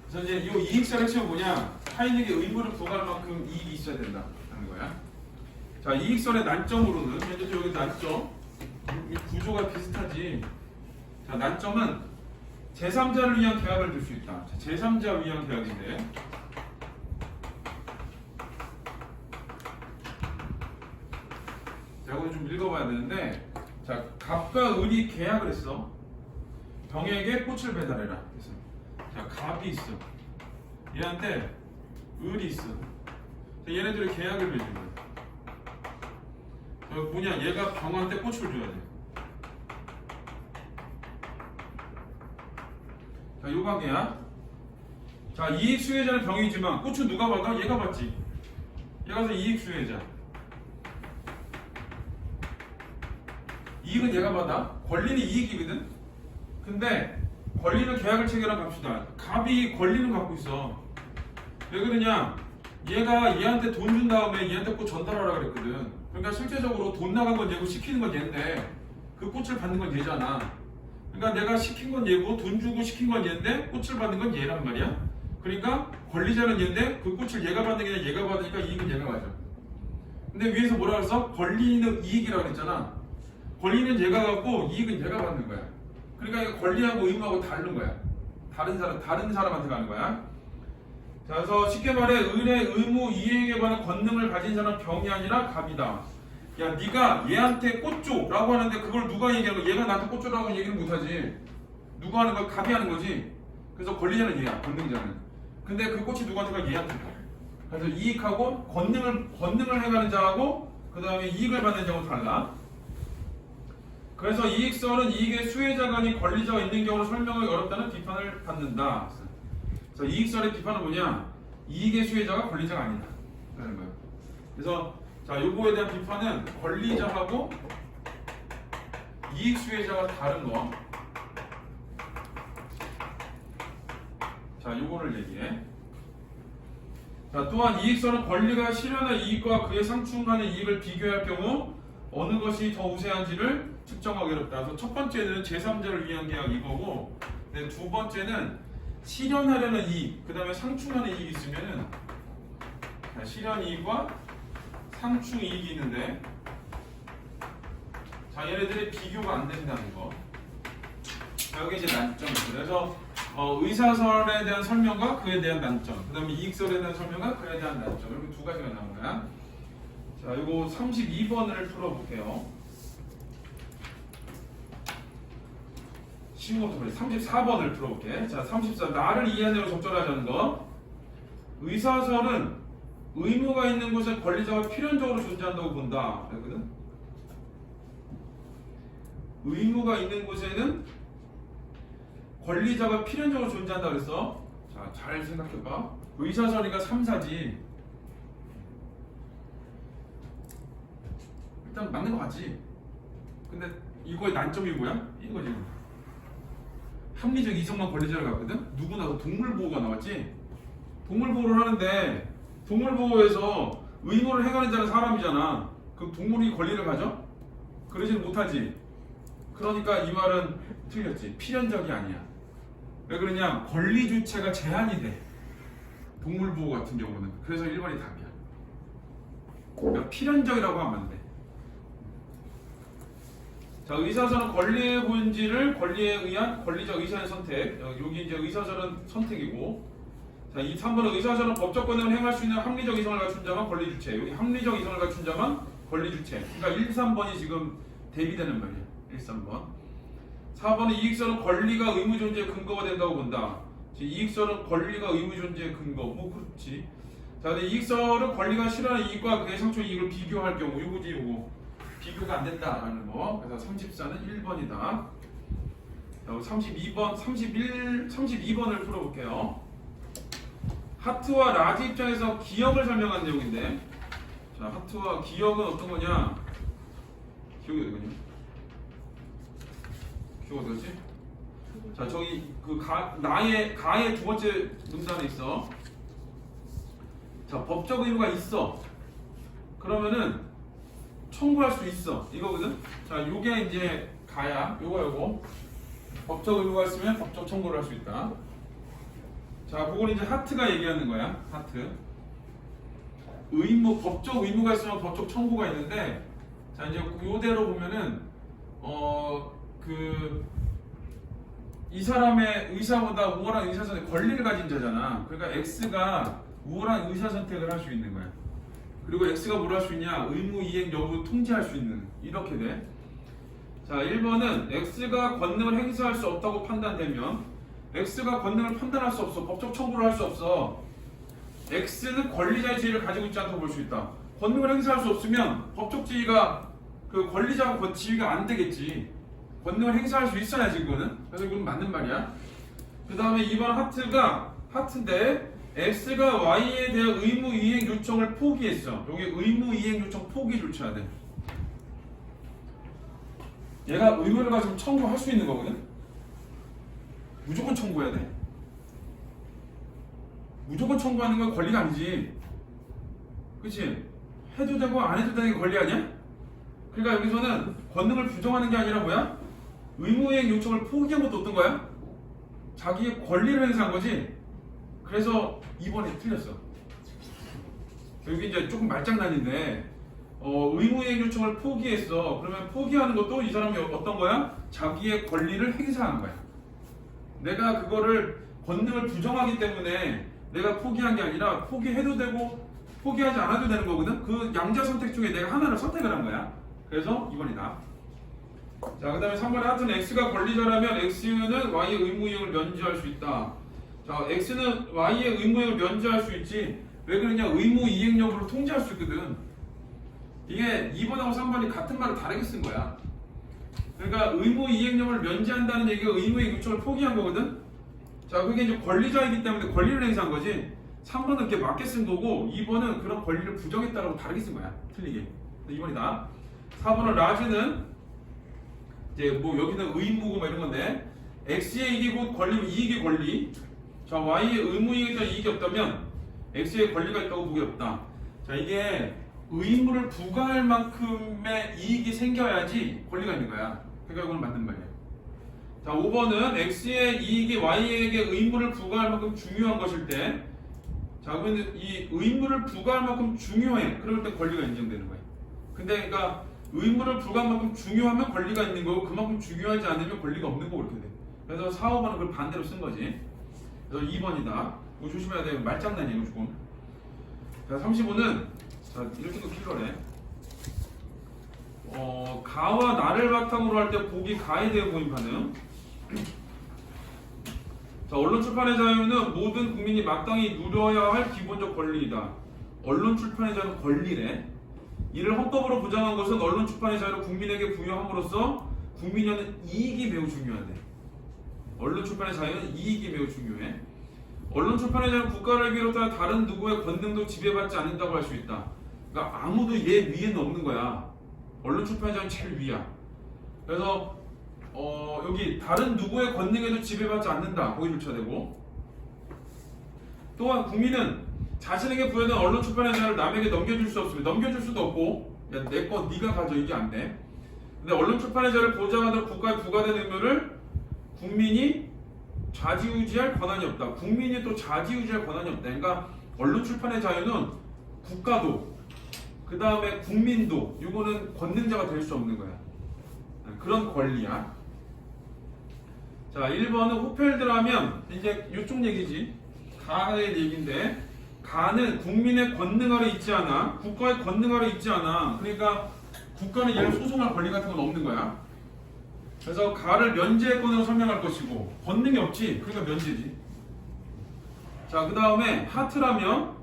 그래서 이제 이 이익설 핵심은 뭐냐? 타인에게 의무를 부과할 만큼 이익이 있어야 된다 하는 거야. 자, 이익설의 난점으로는, 현재 여기 난점, 이 구조가 비슷하지. 자, 난점은 제3자를 위한 계약을 들 수 있다. 자, 제3자 위한 계약인데, 자, 이거 좀 읽어봐야 되는데, 자, 갑과 을이 계약을 했어. 병에게 꽃을 배달해라. 그래서, 자, 갑이 있어. 얘한테 을이 있어. 자, 얘네들이 계약을 맺은 거야. 뭐냐? 얘가 병한테 꽃을 줘야 돼. 자, 요 관계야. 자, 이익 수혜자는 병이지만 꽃은 누가 받아? 얘가 받지. 얘가 서 이익 수혜자. 이익은 얘가 받아. 권리는 이익이거든. 근데 권리는 계약을 체결한 값이다. 갑이 권리는 갖고 있어. 왜 그러냐? 얘가 얘한테 돈 준 다음에 얘한테 꽃 전달하라 그랬거든. 그러니까 실제적으로 돈 나간 건 얘고 시키는 건 얘인데 그 꽃을 받는 건 얘잖아. 그러니까 내가 시킨 건 얘고 돈 주고 시킨 건 얘인데 꽃을 받는 건 얘란 말이야. 그러니까 권리자는 얘인데 그 꽃을 얘가 받는 게 아니라 얘가 받으니까 이익은 얘가 가져. 근데 위에서 뭐라 그랬어? 권리는 이익이라고 그랬잖아. 권리는 얘가 갖고 이익은 얘가 받는 거야. 그러니까 이거 권리하고 의무하고 다른 거야. 다른 사람한테 가는 거야. 자, 그래서 쉽게 말해 의뢰 의무 이행에 관한 권능을 가진 사람은 병이 아니라 갑이다. 야, 네가 얘한테 꽃 줘라고 하는데 그걸 누가 얘기하는 거야? 얘가 나한테 꽃 줘라고 얘기를 못하지. 누가 하는 거야? 갑이 하는 거지. 그래서 권리자는 얘야, 권능자는. 근데 그 꽃이 누구한테 가? 얘한테 가. 그래서 이익하고 권능을 해가는 자하고 그 다음에 이익을 받는 자하고 달라. 그래서 이익서는 이익의 수혜자가 아닌 권리자가 있는 경우를 설명하기 어렵다는 비판을 받는다. 그래서 이익설의 비판은 뭐냐? 이익의 수혜자가 권리자가 아니다. 라는 거예요. 그래서 자, 요거에 대한 비판은 권리자하고 이익 수혜자가 다른 거. 자, 요거를 얘기해. 자, 또한 이익서는 권리가 실현한 이익과 그에 상충하는 이익을 비교할 경우 어느 것이 더 우세한지를 측정하기 어렵다. 그래서 첫 번째는 제3자를 위한 계약 이거고, 두 번째는 실현하려는 이익, 그 다음에 상충하는 이익이 있으면은 실현 이익과 상충 이익이 있는데, 자, 얘네들이 비교가 안 된다는 거. 자, 여기 이제 난점이죠. 그래서 의사설에 대한 설명과 그에 대한 난점, 그 다음에 이익설에 대한 설명과 그에 대한 난점, 이렇게 두 가지가 나온 거야. 자, 이거 32번을 풀어볼게요. 쉬운 것도 그래. 34번을 풀어볼게. 자, 34. 나를 이해한 대로 적절하자는 거. 의사설은 의무가 있는 곳에 권리자가 필연적으로 존재한다고 본다. 그랬거든. 의무가 있는 곳에는 권리자가 필연적으로 존재한다 그랬어. 자, 잘 생각해봐. 의사설이가 3사지. 일단 맞는 거 같지. 근데 이거의 난점이 뭐야? 이거지. 합리적 이성만 권리자를 갖거든. 누구나 동물보호가 나왔지. 동물보호를 하는데 동물보호에서 의무를 행하는 자는 사람이잖아. 그럼 동물이 권리를 가져? 그러지는 못하지. 그러니까 이 말은 틀렸지. 필연적이 아니야. 왜 그러냐? 권리 주체가 제한이 돼. 동물보호 같은 경우는. 그래서 1번이 답이야. 그러니까 필연적이라고 하면 안 돼. 자, 의사설은 권리의 본질을 권리에 의한 권리적 의사의 선택. 여기 이제 의사설은 선택이고. 자, 이 3번은 의사설은 법적 권능을 행할 수 있는 합리적 이성을 갖춘 자만 권리 주체. 여기 합리적 이성을 갖춘 자만 권리 주체. 그러니까 1, 3번이 지금 대비되는 말이야. 1, 3번. 4번은 이익설은 권리가 의무 존재의 근거가 된다고 본다. 이익설은 권리가 의무 존재의 근거. 뭐 그렇지. 자, 근데 이익설은 권리가 실현하는 이익과 그의 상충 이익을 비교할 경우 요거지 요거. 비교가 안 된다라는 거. 그래서 34는 1번이다. 32번을 풀어볼게요. 하트와 라지 입장에서 기억을 설명한 내용인데, 자, 하트와 기억은 어떤 거냐? 기억이 어디거든요? 기억 어디였지? 자, 저기 가의 두 번째 문단에 있어. 자, 법적 의무가 있어. 그러면은 청구할 수 있어. 이거거든? 자, 요게 이제 가야. 요거. 법적 의무가 있으면 법적 청구를 할 수 있다. 자, 그건 이제 하트가 얘기하는 거야. 하트. 법적 의무가 있으면 법적 청구가 있는데, 자, 이제 요대로 보면은, 이 사람의 의사보다 우월한 의사선택 권리를 가진 자잖아. 그러니까 X가 우월한 의사선택을 할 수 있는 거야. 그리고 X가 뭘 할 수 있냐? 의무 이행 여부를 통제할 수 있는. 이렇게 돼. 자, 1번은 X가 권능을 행사할 수 없다고 판단되면 X가 권능을 판단할 수 없어. 법적 청구를 할 수 없어. X는 권리자의 지위를 가지고 있지 않다고 볼 수 있다. 권능을 행사할 수 없으면 법적 지위가 그 권리자가 지위가 안 되겠지. 권능을 행사할 수 있어야지 그거는. 그래서 이건 맞는 말이야. 그 다음에 2번 하트인데 X가 Y에 대한 의무 이행 요청을 포기했어. 여기 의무 이행 요청 포기 조치해야 돼. 얘가 의무를 가지면 청구할 수 있는 거거든. 무조건 청구해야 돼. 무조건 청구하는 건 권리가 아니지. 그치? 해도 되고 안 해도 되는 게 권리 아니야? 그러니까 여기서는 권능을 부정하는 게 아니라 뭐야? 의무이행 요청을 포기한 것도 어떤 거야? 자기의 권리를 행사한 거지. 그래서 2번이 틀렸어. 여기 이제 조금 말장난인데 의무이행 요청을 포기했어. 그러면 포기하는 것도 이 사람이 어떤 거야? 자기의 권리를 행사하는 거야. 내가 그거를 권능을 부정하기 때문에 내가 포기한 게 아니라 포기해도 되고 포기하지 않아도 되는 거거든. 그 양자 선택 중에 내가 하나를 선택을 한 거야. 그래서 2번이다. 자, 그 다음에 3번에 하여튼 X가 권리자라면 X는 Y의 의무이행을 면제할 수 있다. 자, X는 Y의 의무이행을 면제할 수 있지. 왜 그러냐? 의무이행 여부를 통제할 수 있거든. 이게 2번하고 3번이 같은 말을 다르게 쓴 거야. 그러니까 의무이행령을 면제한다는 얘기가 의무이행 요청을 포기한 거거든. 자, 그게 이제 권리자이기 때문에 권리를 행사한 거지. 3번은 이렇게 맞게 쓴 거고 2번은 그런 권리를 부정했다라고 다르게 쓴 거야. 틀리게. 2번이다. 4번은 라지는 이제 뭐 여기는 의무고 뭐 이런 건데 X의 이익이 곧 권리면 이익의 권리. 자, Y의 의무이익에 대한 이익이 없다면 X의 권리가 있다고 보기 없다. 자, 이게 의무를 부과할 만큼의 이익이 생겨야지 권리가 있는 거야. 그러니까 이건 맞는 말이야. 자, 5번은 X의 이익이 Y에게 의무를 부과할 만큼 중요한 것일 때, 자, 그러면 이 의무를 부과할 만큼 중요해. 그럴 때 권리가 인정되는 거야. 근데 그러니까 의무를 부과할 만큼 중요하면 권리가 있는 거고 그만큼 중요하지 않으면 권리가 없는 거고 이렇게 돼. 그래서 4, 5번은 그걸 반대로 쓴 거지. 그래서 2번이다. 뭐 조심해야 돼. 말장난이에요, 조금. 자, 35는 자, 이렇게 또 킬러래. 가와 나를 바탕으로 할 때 보기 가에 대해 보인 반응. 자, 언론 출판의 자유는 모든 국민이 마땅히 누려야 할 기본적 권리이다. 언론 출판의 자유는 권리래. 이를 헌법으로 보장한 것은 언론 출판의 자유를 국민에게 부여함으로써 국민이 얻는 이익이 매우 중요하대. 언론 출판의 자유는 이익이 매우 중요해. 언론 출판의 자유는 국가를 비롯한 다른 누구의 권능도 지배받지 않는다고 할 수 있다. 그러니까 아무도 얘 위에는 없는 거야. 언론 출판의 자유는 제일 위야. 그래서 여기 다른 누구의 권능에도 지배받지 않는다. 거기 붙여야 되고. 또한 국민은 자신에게 부여된 언론 출판의 자유를 남에게 넘겨줄 수 없습니다. 넘겨줄 수도 없고, 야, 내 거 네가 가져 이게 안 돼. 근데 언론 출판의 자유를 보장하도록 국가에 부과된 의무를 국민이 좌지우지할 권한이 없다. 국민이 또 좌지우지할 권한이 없다. 그러니까 언론 출판의 자유는 국가도 그 다음에 국민도 이거는 권능자가 될 수 없는 거야. 그런 권리야. 자, 1번은 호펠드라면 이제 이쪽 얘기지. 가의 얘기인데 가는 국민의 권능 아래 있지 않아. 국가의 권능 아래 있지 않아. 그러니까 국가는 얘를 소송할 권리 같은 건 없는 거야. 그래서 가를 면제의 권으로 설명할 것이고 권능이 없지. 그러니까 면제지. 자, 그 다음에 하트라면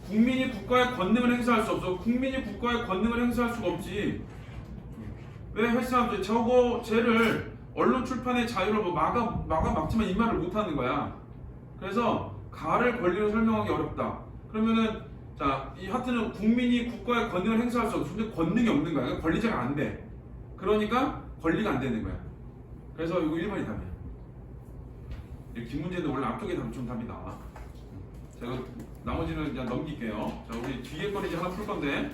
국민이 국가의 권능을 행사할 수 없어. 국민이 국가의 권능을 행사할 수가 없지. 왜 헬스함 저거 쟤를 언론 출판의 자유를 뭐 막지만 이 말을 못 하는 거야. 그래서 가를 권리로 설명하기 어렵다. 그러면은 자, 이 하트는 국민이 국가의 권능을 행사할 수 없어. 근데 권능이 없는 거야. 그러니까 권리자가 안 돼. 그러니까 권리가 안 되는 거야. 그래서 이거 1번이 답이야. 긴 문제는 원래 앞쪽에 좀 답이 나와. 제가 나머지는 그냥 넘길게요. 자, 우리 뒤에 거리 이제 하나 풀 건데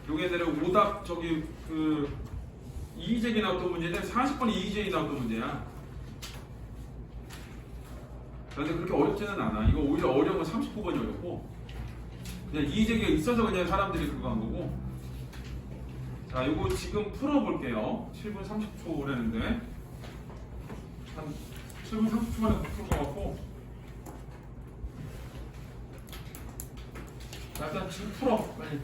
요게 내려 오답 저기 그 이의제기 나왔던 문제인데 40번이 이의제기 나왔던 문제야. 근데 그렇게 어렵지는 않아. 이거 오히려 어려운 건 39번이 어렵고 그냥 이의제기가 있어서 그냥 사람들이 그거 한 거고. 자, 이거 지금 풀어볼게요. 7분 30초라는데 한 7분 30초 만에 풀 것 같고. 자, 일단 지금 풀어 빨리.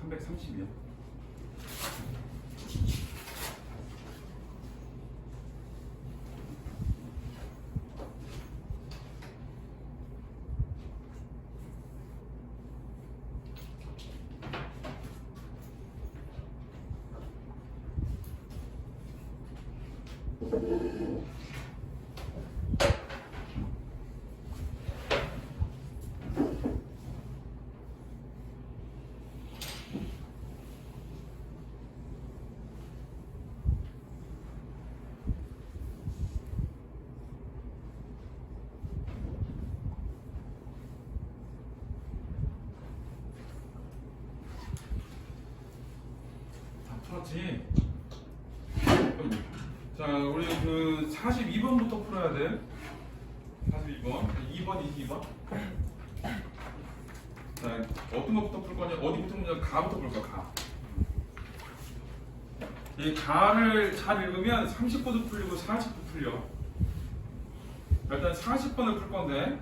330이요. 풀었지. 자, 우리 그 42번부터 풀어야 돼. 42번. 2번, 2번. 자, 어떤 것부터 풀 거냐? 어디부터 풀냐? 가부터 풀 거야, 가. 이 가를 잘 읽으면 30번도 풀리고 40도 풀려. 일단 40번을 풀 건데.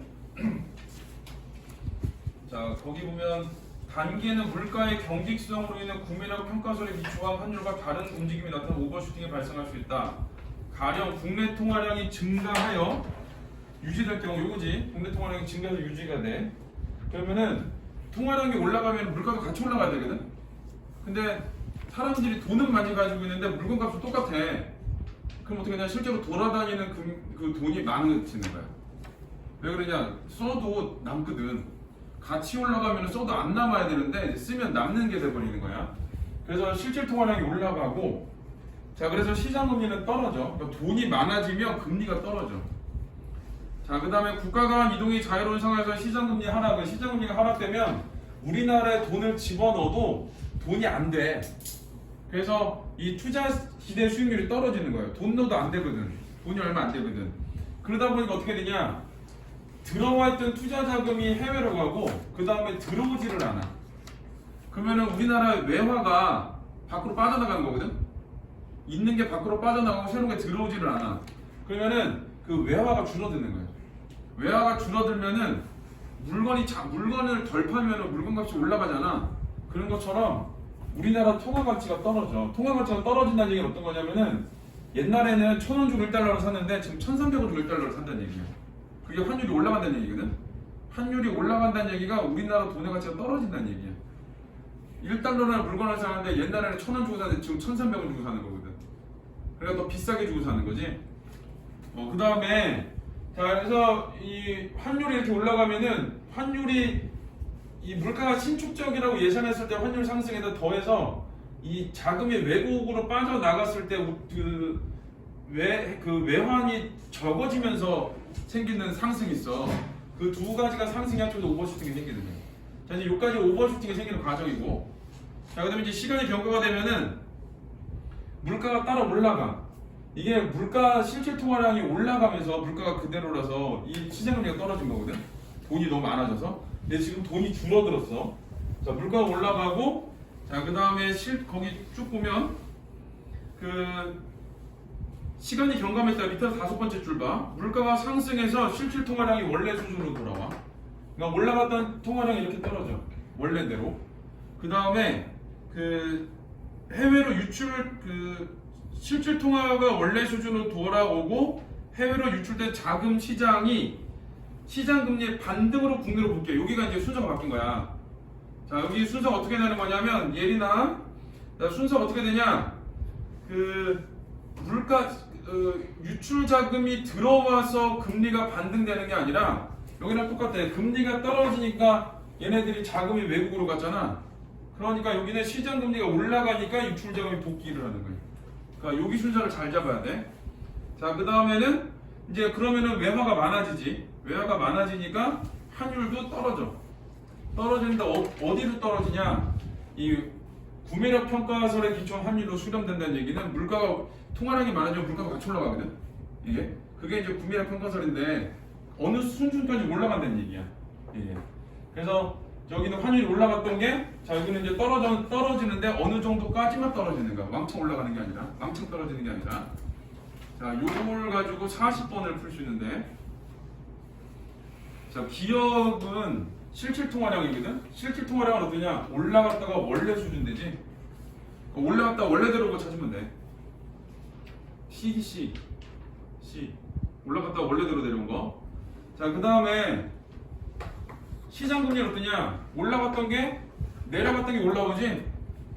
자, 거기 보면 단기에는 물가의 경직성으로 인해 구매력 평가설의 기초와 환율과 다른 움직임이 나타나 오버슈팅이 발생할 수 있다. 가령 국내 통화량이 증가하여 유지될 경우 요거지. 국내 통화량이 증가해서 유지가 돼. 그러면은 통화량이 올라가면 물가도 같이 올라가야 되거든. 근데 사람들이 돈은 많이 가지고 있는데 물건값은 똑같아. 그럼 어떻게 되냐? 실제로 돌아다니는 그 돈이 많아지는 거야. 왜 그러냐? 써도 남거든. 같이 올라가면 써도 안 남아야 되는데 쓰면 남는 게 돼버리는 거야. 그래서 실질 통화량이 올라가고, 자, 그래서 시장금리는 떨어져. 그러니까 돈이 많아지면 금리가 떨어져. 자, 그 다음에 국가 간 이동이 자유로운 상황에서 시장금리 하락, 시장금리가 하락되면 우리나라에 돈을 집어넣어도 돈이 안 돼. 그래서 이 투자 시대 수익률이 떨어지는 거예요. 돈 넣어도 안 되거든. 돈이 얼마 안 되거든. 그러다 보니까 어떻게 되냐? 들어와 있던 투자 자금이 해외로 가고 그 다음에 들어오지를 않아. 그러면은 우리나라 외화가 밖으로 빠져나가는 거거든. 있는 게 밖으로 빠져나가고 새로운 게 들어오지를 않아. 그러면은 그 외화가 줄어드는 거예요. 외화가 줄어들면은 물건을 덜 팔면은 물건값이 올라가잖아. 그런 것처럼 우리나라 통화 가치가 떨어져. 통화 가치가 떨어진다는 얘기는 어떤 거냐면은 옛날에는 1,000원 주고 1달러를 샀는데 지금 1,300원 주고 1달러를 산다는 얘기야. 그게 환율이 올라간다는 얘기거든. 환율이 올라간다는 얘기가 우리나라 돈의 가치가 떨어진다는 얘기야. 1달러나 물건을 사는데 옛날에는 1,000원 주고 사는데 지금 1,300원 주고 사는 거거든. 그러니까 더 비싸게 주고 사는 거지. 그 다음에 자, 그래서 이 환율이 이렇게 올라가면은 환율이 이 물가가 신축적이라고 예상했을 때 환율 상승에다 더해서 이 자금이 외국으로 빠져나갔을 때 그 외환이 적어지면서 생기는 상승이 있어. 그 두 가지가 상승이 합쳐서 오버슈팅이 생기거든요. 자, 이제 여기까지 오버슈팅이 생기는 과정이고, 자, 그다음에 이제 시간이 경과가 되면은 물가가 따라 올라가. 이게 물가 실질 통화량이 올라가면서 물가가 그대로라서 이 시장금리가 떨어진 거거든. 돈이 너무 많아져서. 근데 지금 돈이 줄어들었어. 자, 물가가 올라가고, 자, 그 다음에 거기 쭉 보면 그 시간이 경감했다. 밑에서 5번째 줄 봐. 물가가 상승해서 실질 통화량이 원래 수준으로 돌아와. 그러니까 올라갔던 통화량이 이렇게 떨어져. 원래대로. 그 다음에 그 해외로 실질 통화가 원래 수준으로 돌아오고 해외로 유출된 자금 시장이 시장 금리의 반등으로 국내로 볼게요. 여기가 이제 순서가 바뀐 거야. 자, 여기 순서가 어떻게 되는 거냐면 예리나 순서가 어떻게 되냐? 유출 자금이 들어와서 금리가 반등되는 게 아니라 여기랑 똑같아. 금리가 떨어지니까 얘네들이 자금이 외국으로 갔잖아. 그러니까 여기는 시장 금리가 올라가니까 유출 자금이 복귀를 하는 거예요. 그러니까 여기 순서를 잘 잡아야 돼. 자, 그 다음에는 이제 그러면은 외화가 많아지지. 외화가 많아지니까 환율도 떨어져. 떨어지는데 어디로 떨어지냐? 이 구매력 평가설에 기초한 환율로 수렴된다는 얘기는 물가가 통화량이 많아지면 물가가 같이 올라가거든. 이게 그게 이제 구매력 평가설인데 어느 수준까지 올라간다는 얘기야. 예. 그래서 여기는 환율이 올라갔던 게, 자 여기는 이제 떨어지는데 어느 정도까지만 떨어지는가? 왕창 올라가는 게 아니라, 왕창 떨어지는 게 아니라. 자, 요걸 가지고 40번을 풀 수 있는데, 자 기업은 실질 통화량이거든. 실질 통화량은 어떠냐? 올라갔다가 원래 수준 되지. 올라갔다가 원래대로 거 찾으면 돼. C 올라갔다가 원래대로 내려온 거. 자, 그 다음에 시장금리는 어떠냐? 올라갔던 게 내려갔던 게 올라오지.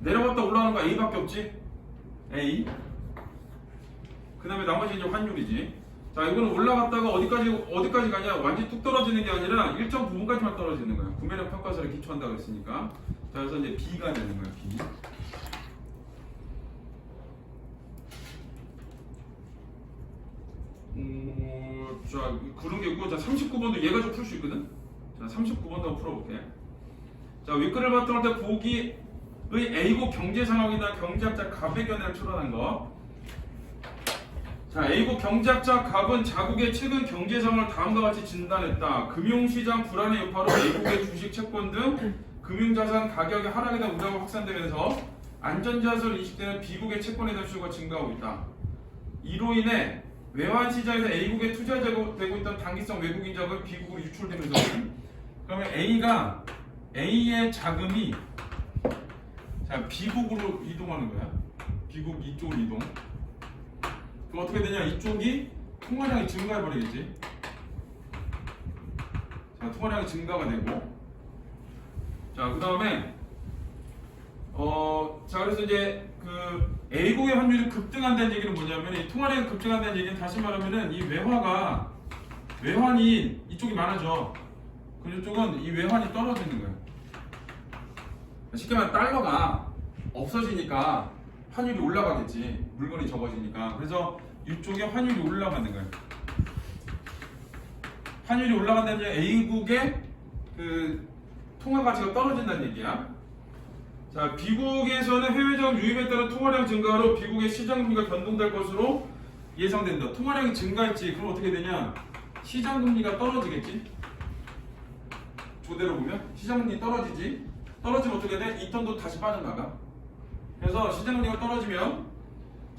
내려갔다 올라가는 거 A밖에 없지. A. 그 다음에 나머지 이제 환율이지. 자, 이거는 올라갔다가 어디까지 가냐? 완전히 뚝 떨어지는 게 아니라 일정 부분까지만 떨어지는 거야. 구매력 평가설에 기초한다고 했으니까. 자, 그래서 이제 B가 되는 거야. B. 자, 그런 게 있고, 자 39번도 얘가 좀 풀 수 있거든. 자, 39번도 한번 풀어볼게. 자, 윗글을 바탕할 때 보기의 A국 경제 상황이나 경제학자 갑의 견해를 추론한 거. 자, A국 경제학자 갑은 자국의 최근 경제 상황을 다음과 같이 진단했다. 금융시장 불안의 여파로 A국의 주식, 채권 등 금융자산 가격의 하락에 대한 우려가 확산되면서 안전자산으로 인식되는 B국의 채권에 대한 수요가 증가하고 있다. 이로 인해 외환시장에서 A국에 투자되고 있던 단기성 외국인 자금이 B국으로 유출되면서, 그러면 A의 자금이 자 B국으로 이동하는 거야. B국 이쪽으로 이동. 그럼 어떻게 되냐? 이쪽이 통화량이 증가해 버리겠지. 자, 통화량이 증가가 되고, 자, 그 다음에 자 그래서 이제 그 A국의 환율이 급등한다는 얘기는 뭐냐면, 이 통화량이 급등한다는 얘기는 다시 말하면은 이 외환이 이쪽이 많아져. 그 이쪽은 이 외환이 떨어지는 거야. 쉽게 말하면 달러가 없어지니까 환율이 올라가겠지. 물건이 적어지니까. 그래서 이쪽에 환율이 올라가는 거야. 환율이 올라간다는 얘기는 A국의 그 통화 가치가 떨어진다는 얘기야. 자, B국에서는 해외자금 유입에 따른 통화량 증가로 B국의 시장금리가 변동될 것으로 예상된다. 통화량이 증가했지. 그럼 어떻게 되냐? 시장금리가 떨어지겠지. 조대로 보면 시장금리 떨어지지. 떨어지면 어떻게 돼? 이 돈도 다시 빠져나가. 그래서 시장금리가 떨어지면,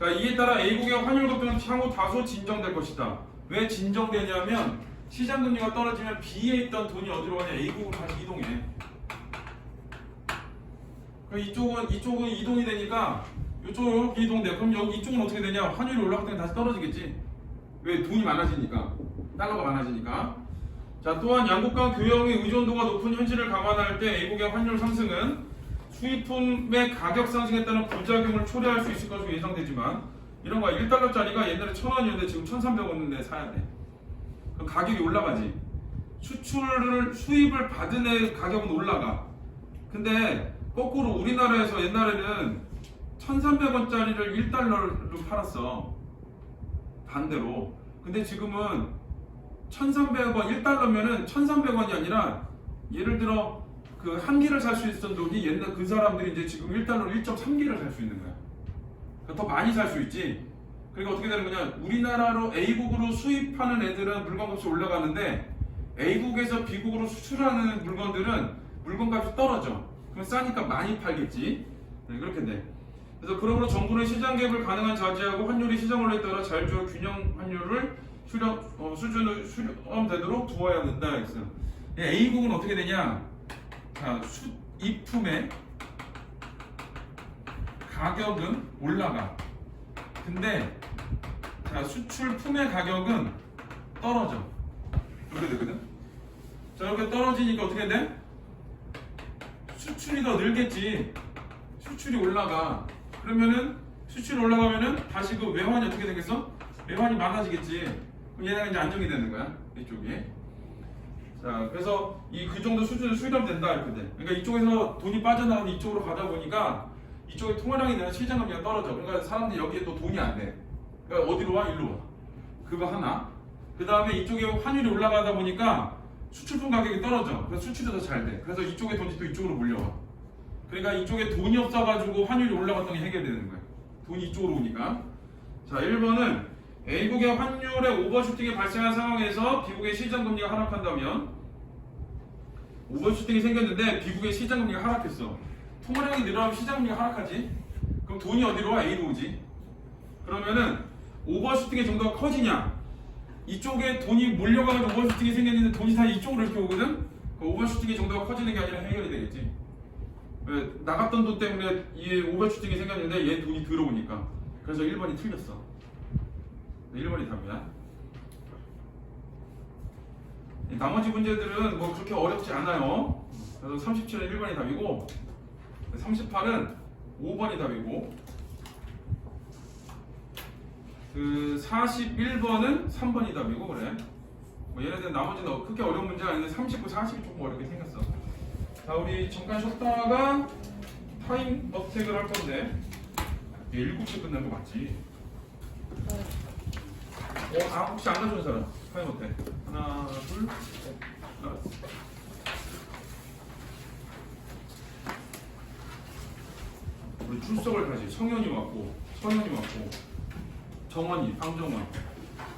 자 이에 따라 A국의 환율 급등은 향후 다소 진정될 것이다. 왜 진정되냐면 시장금리가 떨어지면 B에 있던 돈이 어디로 가냐? A국으로 다시 이동해. 이쪽은 이동이 되니까 이쪽으로 이렇게 이동돼. 그럼 여기 이쪽은 어떻게 되냐? 환율이 올라갈 때 다시 떨어지겠지. 왜? 돈이 많아지니까. 달러가 많아지니까. 자, 또한 양국 간 교역의 의존도가 높은 현실을 감안할 때 A국의 환율 상승은 수입품의 가격 상승에 따른 부작용을 초래할 수 있을 것으로 예상되지만, 이런 거야. 1달러짜리가 옛날에 1,000원이었는데 지금 1,300원인데 사야 돼. 그럼 가격이 올라가지. 수입을 받은 애 가격은 올라가. 근데 거꾸로 우리나라에서 옛날에는 1,300원짜리를 1달러로 팔았어. 반대로. 근데 지금은 1,300원, 1달러면은 1,300원이 아니라, 예를 들어 그 한 개를 살 수 있었던 돈이 옛날 그 사람들이 이제 지금 1달러로 1.3개를 살 수 있는 거야. 그러니까 더 많이 살 수 있지. 그러니까 어떻게 되는 거냐? 우리나라로 A국으로 수입하는 애들은 물건값이 올라가는데, A국에서 B국으로 수출하는 물건들은 물건값이 떨어져. 그럼 싸니까 많이 팔겠지. 네, 그렇게 돼. 그래서 그러므로 정부는 시장 개입을 가능한 자제하고 환율이 시장 원리에 따라 자율적으로 균형 환율을 수준을 수렴되도록 두어야 한다. 그래서 A국은 어떻게 되냐? 자, 수입품의 가격은 올라가. 근데 자, 수출품의 가격은 떨어져. 이렇게 되거든. 자, 이렇게 떨어지니까 어떻게 돼? 수출이 더 늘겠지. 수출이 올라가. 그러면은 수출이 올라가면은 다시 그 외환이 어떻게 되겠어? 외환이 많아지겠지. 그럼 얘네가 이제 안정이 되는 거야. 이쪽이. 자, 그래서 그 정도 수준은 수렴된다 이렇게 돼. 그러니까 이쪽에서 돈이 빠져나가는 이쪽으로 가다 보니까 이쪽에 통화량이 되는 시장금리가 떨어져. 그러니까 사람들이 여기에 또 돈이 안 돼. 그러니까 어디로 와? 일로 와. 그거 하나. 그 다음에 이쪽에 환율이 올라가다 보니까 수출품 가격이 떨어져. 그래서 수출이 더 잘 돼. 그래서 이쪽에 돈이 또 이쪽으로 몰려와. 그러니까 이쪽에 돈이 없어가지고 환율이 올라갔던 게 해결되는 거야. 돈이 이쪽으로 오니까. 자, 1번은 A국의 환율의 오버슈팅이 발생한 상황에서 B국의 시장금리가 하락한다면, 오버슈팅이 생겼는데 B국의 시장금리가 하락했어. 통화량이 늘어나면 시장금리가 하락하지. 그럼 돈이 어디로 와? A로 오지. 그러면은 오버슈팅의 정도가 커지냐? 이쪽에 돈이 몰려가지고 오버슈팅이 생겼는데 돈이 다 이쪽으로 이렇게 오거든? 그 오버슈팅의 정도가 커지는 게 아니라 해결이 되겠지. 왜? 나갔던 돈 때문에 이 오버슈팅이 생겼는데 얘 돈이 들어오니까. 그래서 1번이 틀렸어. 1번이 답이야. 나머지 문제들은 뭐 그렇게 어렵지 않아요. 그래서 37은 1번이 답이고, 38은 5번이 답이고, 그 41번은 3번이 답이고, 그래. 뭐 얘네들 나머지는 그렇게 어려운 문제가 아닌데 39, 40이 조금 어렵게 생겼어. 자, 우리 잠깐 쉬었다가 타임 어택을 할 건데, 7시에 끝난 거 맞지? 혹시 안 가져온 사람? 타임 어택. 하나, 둘, 셋, 알았어. 우리 출석을 다시 성현이 왔고, 선현이 왔고, 정원이, 방정원,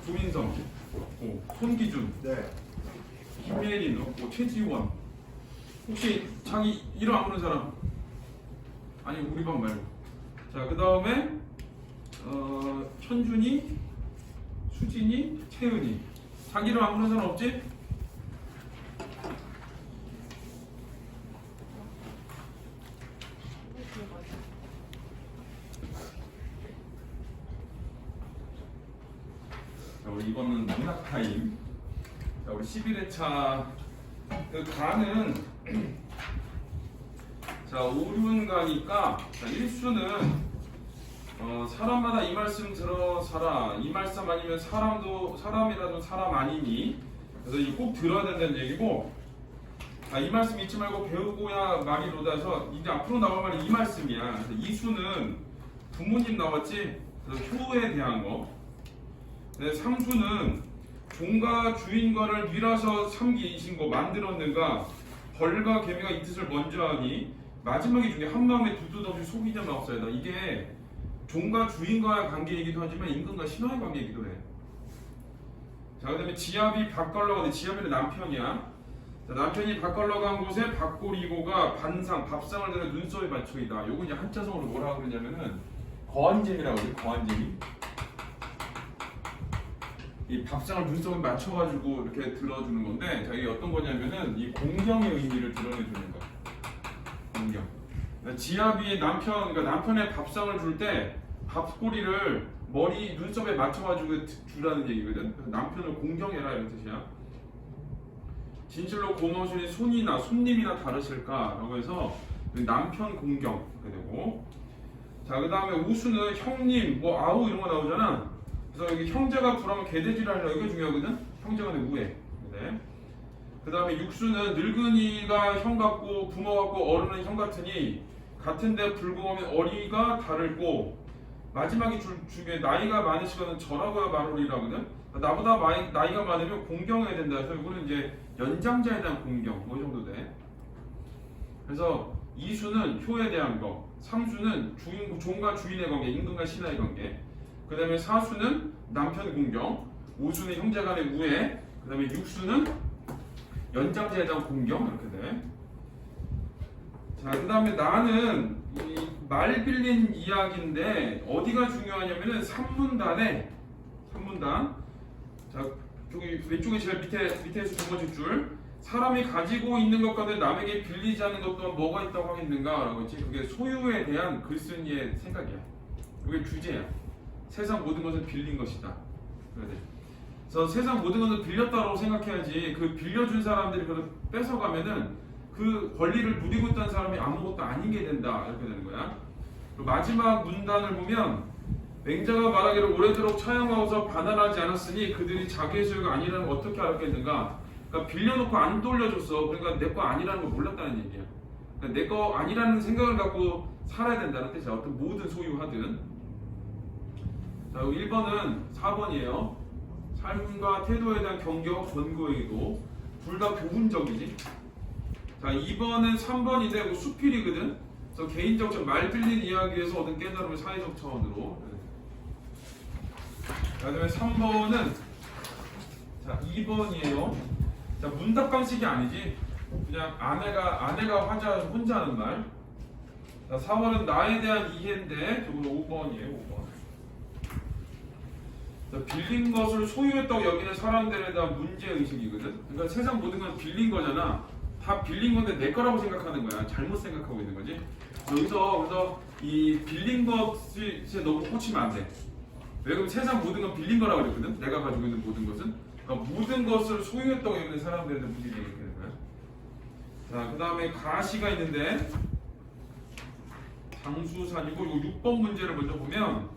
조민성 왔고, 손기준, 네. 김예린 왔고, 최지원. 혹시 자기 이름 안 부른 사람? 아니, 우리 반 말고. 자, 그 다음에 현준이, 수진이, 채은이. 자기 이름 안 부른 사람 없지? 자, 우리 이번은 문학 타임. 자, 우리 11회차 그 가는 자, 오륜가니까 자, 일수는 사람마다 이 말씀 들어 살아. 이 말씀 아니면 사람도 사람이라도 사람 아니니. 그래서 이 꼭 들어야 된다는 얘기고. 자, 이 말씀 잊지 말고 배우고야 말이 로다서 이제 앞으로 나올 말이 이 말씀이야. 그래서 이수는 부모님 나왔지. 그래서 효에 대한 거. 네, 삼수는 종과 주인과를 밀어서 삼기이신 거 만들었는가. 벌과 개미가 이 뜻을 먼저 하니. 마지막에 중에 한 마음에 두 뜻 없이 속이자 마옵사이다. 이게 종과 주인과의 관계이기도 하지만 임금과 신하의 관계이기도 해. 자, 그 다음에 지압이 밭걸러가 돼. 지압이는 남편이야. 자, 남편이 밭걸러 간 곳에 밭고리고가 반상, 밥상을 들어 눈썹에 받쳐이다. 요거 이제 한자성으로 뭐라고 그러냐면은 거한잼이라고 그래. 거한잼이. 이 밥상을 눈썹에 맞춰가지고 이렇게 들어주는 건데, 자, 이게 어떤 거냐면은 이 공경의 의미를 드러내주는 거야. 공경. 지압이 그러니까 남편의 밥상을 줄 때 밥꼬리를 머리 눈썹에 맞춰가지고 주라는 얘기거든. 그래서 남편을 공경해라 이런 뜻이야. 진실로 고노시니 손이나 손님이나 다르실까라고 해서 남편 공경 이렇게 되고. 자, 그 다음에 우수는 형님, 뭐 아우 이런 거 나오잖아. 그래서 여기 형제가 불하면 개돼지라 이게 중요하거든. 형제가 내 우애. 네. 그 다음에 육수는 늙은이가 형 같고 부모 같고 어른은 형 같으니 같은데 불공하면 어리가 다르고. 마지막에 중에 나이가 많으시거든 저라고야 말하리라거든. 나보다 나이가 많으면 공경해야 된다. 그래서 이거는 이제 연장자에 대한 공경 뭐 이 정도 돼. 그래서 이수는 효에 대한 거, 삼수는 종과 주인의 관계, 임금과 신하의 관계. 그 다음에 사수는 남편 공경, 오수는 형제간의 우애, 그 다음에 육수는 연장자에 대한 공경 이렇게 돼. 자, 그 다음에 나는 이 말 빌린 이야기인데 어디가 중요하냐면은 3문단에 3문단. 자, 저기 왼쪽에 제일 밑에서 두 번째 줄. 사람이 가지고 있는 것과는 남에게 빌리지 않는 것 또한 뭐가 있다고 하겠는가? 라고 했지. 그게 소유에 대한 글쓴이의 생각이야. 그게 주제야. 세상 모든 것은 빌린 것이다. 그래서 세상 모든 것을 빌렸다고 생각해야지. 그 빌려준 사람들이 그걸 뺏어가면은 그 권리를 누리고 있던 사람이 아무것도 아닌 게 된다. 이렇게 되는 거야. 마지막 문단을 보면 맹자가 말하기를 오래도록 차양하고서 반환하지 않았으니 그들이 자기의 소유가 아니라는 걸 어떻게 알았겠는가. 그러니까 빌려놓고 안 돌려줬어. 그러니까 내 거 아니라는 걸 몰랐다는 얘기야. 그러니까 내 거 아니라는 생각을 갖고 살아야 된다는 뜻이야. 어떤 모든 소유하든. 자, 1번은 4번이에요. 삶과 태도에 대한 경계와 권고에도 둘 다 부분적이지. 자, 2번은 3번인데 뭐 수필이거든. 그래서 개인적 말 들린 이야기에서 얻은 깨달음을 사회적 차원으로. 자, 그다음에 3번은 자 2번이에요. 자, 문답 방식이 아니지. 그냥 아내가 화자 혼자 하는 말. 자, 4번은 나에 대한 이해인데 저건 5번이에요. 5번. 자, 빌린 것을 소유했다고 여기는 사람들에 대한 문제의식이거든. 그러니까 세상 모든 건 빌린 거잖아. 다 빌린 건데 내 거라고 생각하는 거야. 잘못 생각하고 있는 거지. 그래서 이 빌린 것이 너무 꽂히면 안 돼. 왜? 그럼 세상 모든 건 빌린 거라고 그랬거든. 내가 가지고 있는 모든 것은. 그러니까 모든 것을 소유했다고 여기는 사람들에 대한 문제를 얘기하는 거야. 자, 그 다음에 가시가 있는데 장수산이고 이 6번 문제를 먼저 보면,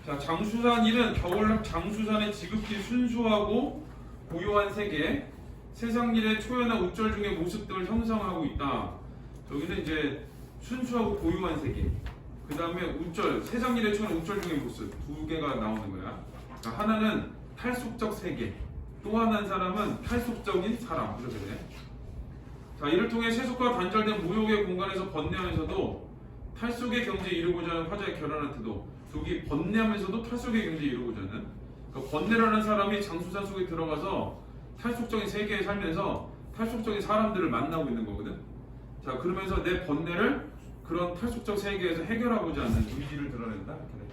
자, 장수산 일은 겨울날 장수산의 지극히 순수하고 고요한 세계, 세상 일의 초연한 우절 중의 모습 등을 형성하고 있다. 여기는 이제 순수하고 고요한 세계, 그 다음에 우절, 세상 일의 초연한 우절 중의 모습 두 개가 나오는 거야. 그러니까 하나는 탈속적 세계, 또 하나는 사람은 탈속적인 사람, 이렇게 돼. 자, 이를 통해 세속과 단절된 무욕의 공간에서 번뇌하면서도 탈속의 경지에 이루고자 하는 화자의 결연한 태도, 여기 번뇌하면서도 탈속의 경지에 이루고자 하는, 그러니까 번뇌라는 사람이 장수산 속에 들어가서 탈속적인 세계에 살면서 탈속적인 사람들을 만나고 있는 거거든. 자, 그러면서 내 번뇌를 그런 탈속적 세계에서 해결하고자 하는 의지를 드러낸다. 이렇게 돼.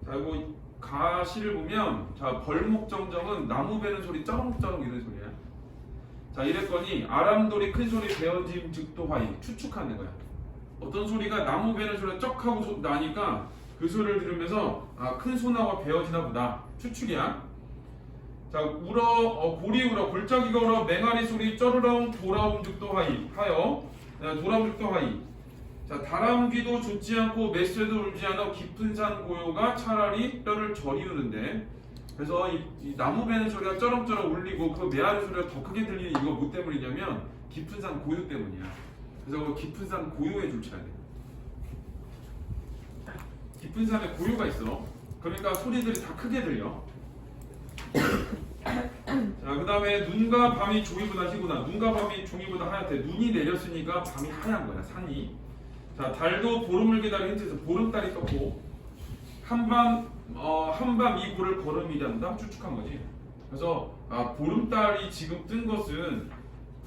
자, 이거 가시를 보면, 자, 벌목정정은 나무 베는 소리 쩌렁쩌렁 이런 소리야. 자, 이랬거니 아람돌이 큰 소리 베어짐 즉도하이, 추측하는 거야. 어떤 소리가 나무 베는 소리가 쩍 하고 나니까 그 소리를 들으면서 아, 큰 소나무가 베어지나 보다, 추측이야. 자, 고리 울어, 골짜기가 울어, 맹아리 소리 쩌르렁 돌아옴 즉도하이 하여, 돌아옴 즉도하이. 자, 다람쥐도 짖지 않고 맷새도 울지 않아 깊은 산 고요가 차라리 뼈를 저리우는데, 그래서 이 나무 베는 소리가 쩌렁쩌렁 울리고 그 메아리 소리가 더 크게 들리는 이거 뭐 때문이냐면 깊은 산 고요 때문이야. 그래서 그 깊은 산 고요에 줄쳐야 돼. 깊은 산에 고요가 있어. 그러니까 소리들이 다 크게 들려. 자, 그 다음에 눈과 밤이 종이보다 희구나. 눈과 밤이 종이보다 하얗대. 눈이 내렸으니까 밤이 하얀 거야, 산이. 자, 달도 보름을 기다려 힌트에서 보름달이 떴고 한밤 이 고를 걸음이란다, 추측한 거지. 그래서 보름달이 지금 뜬 것은,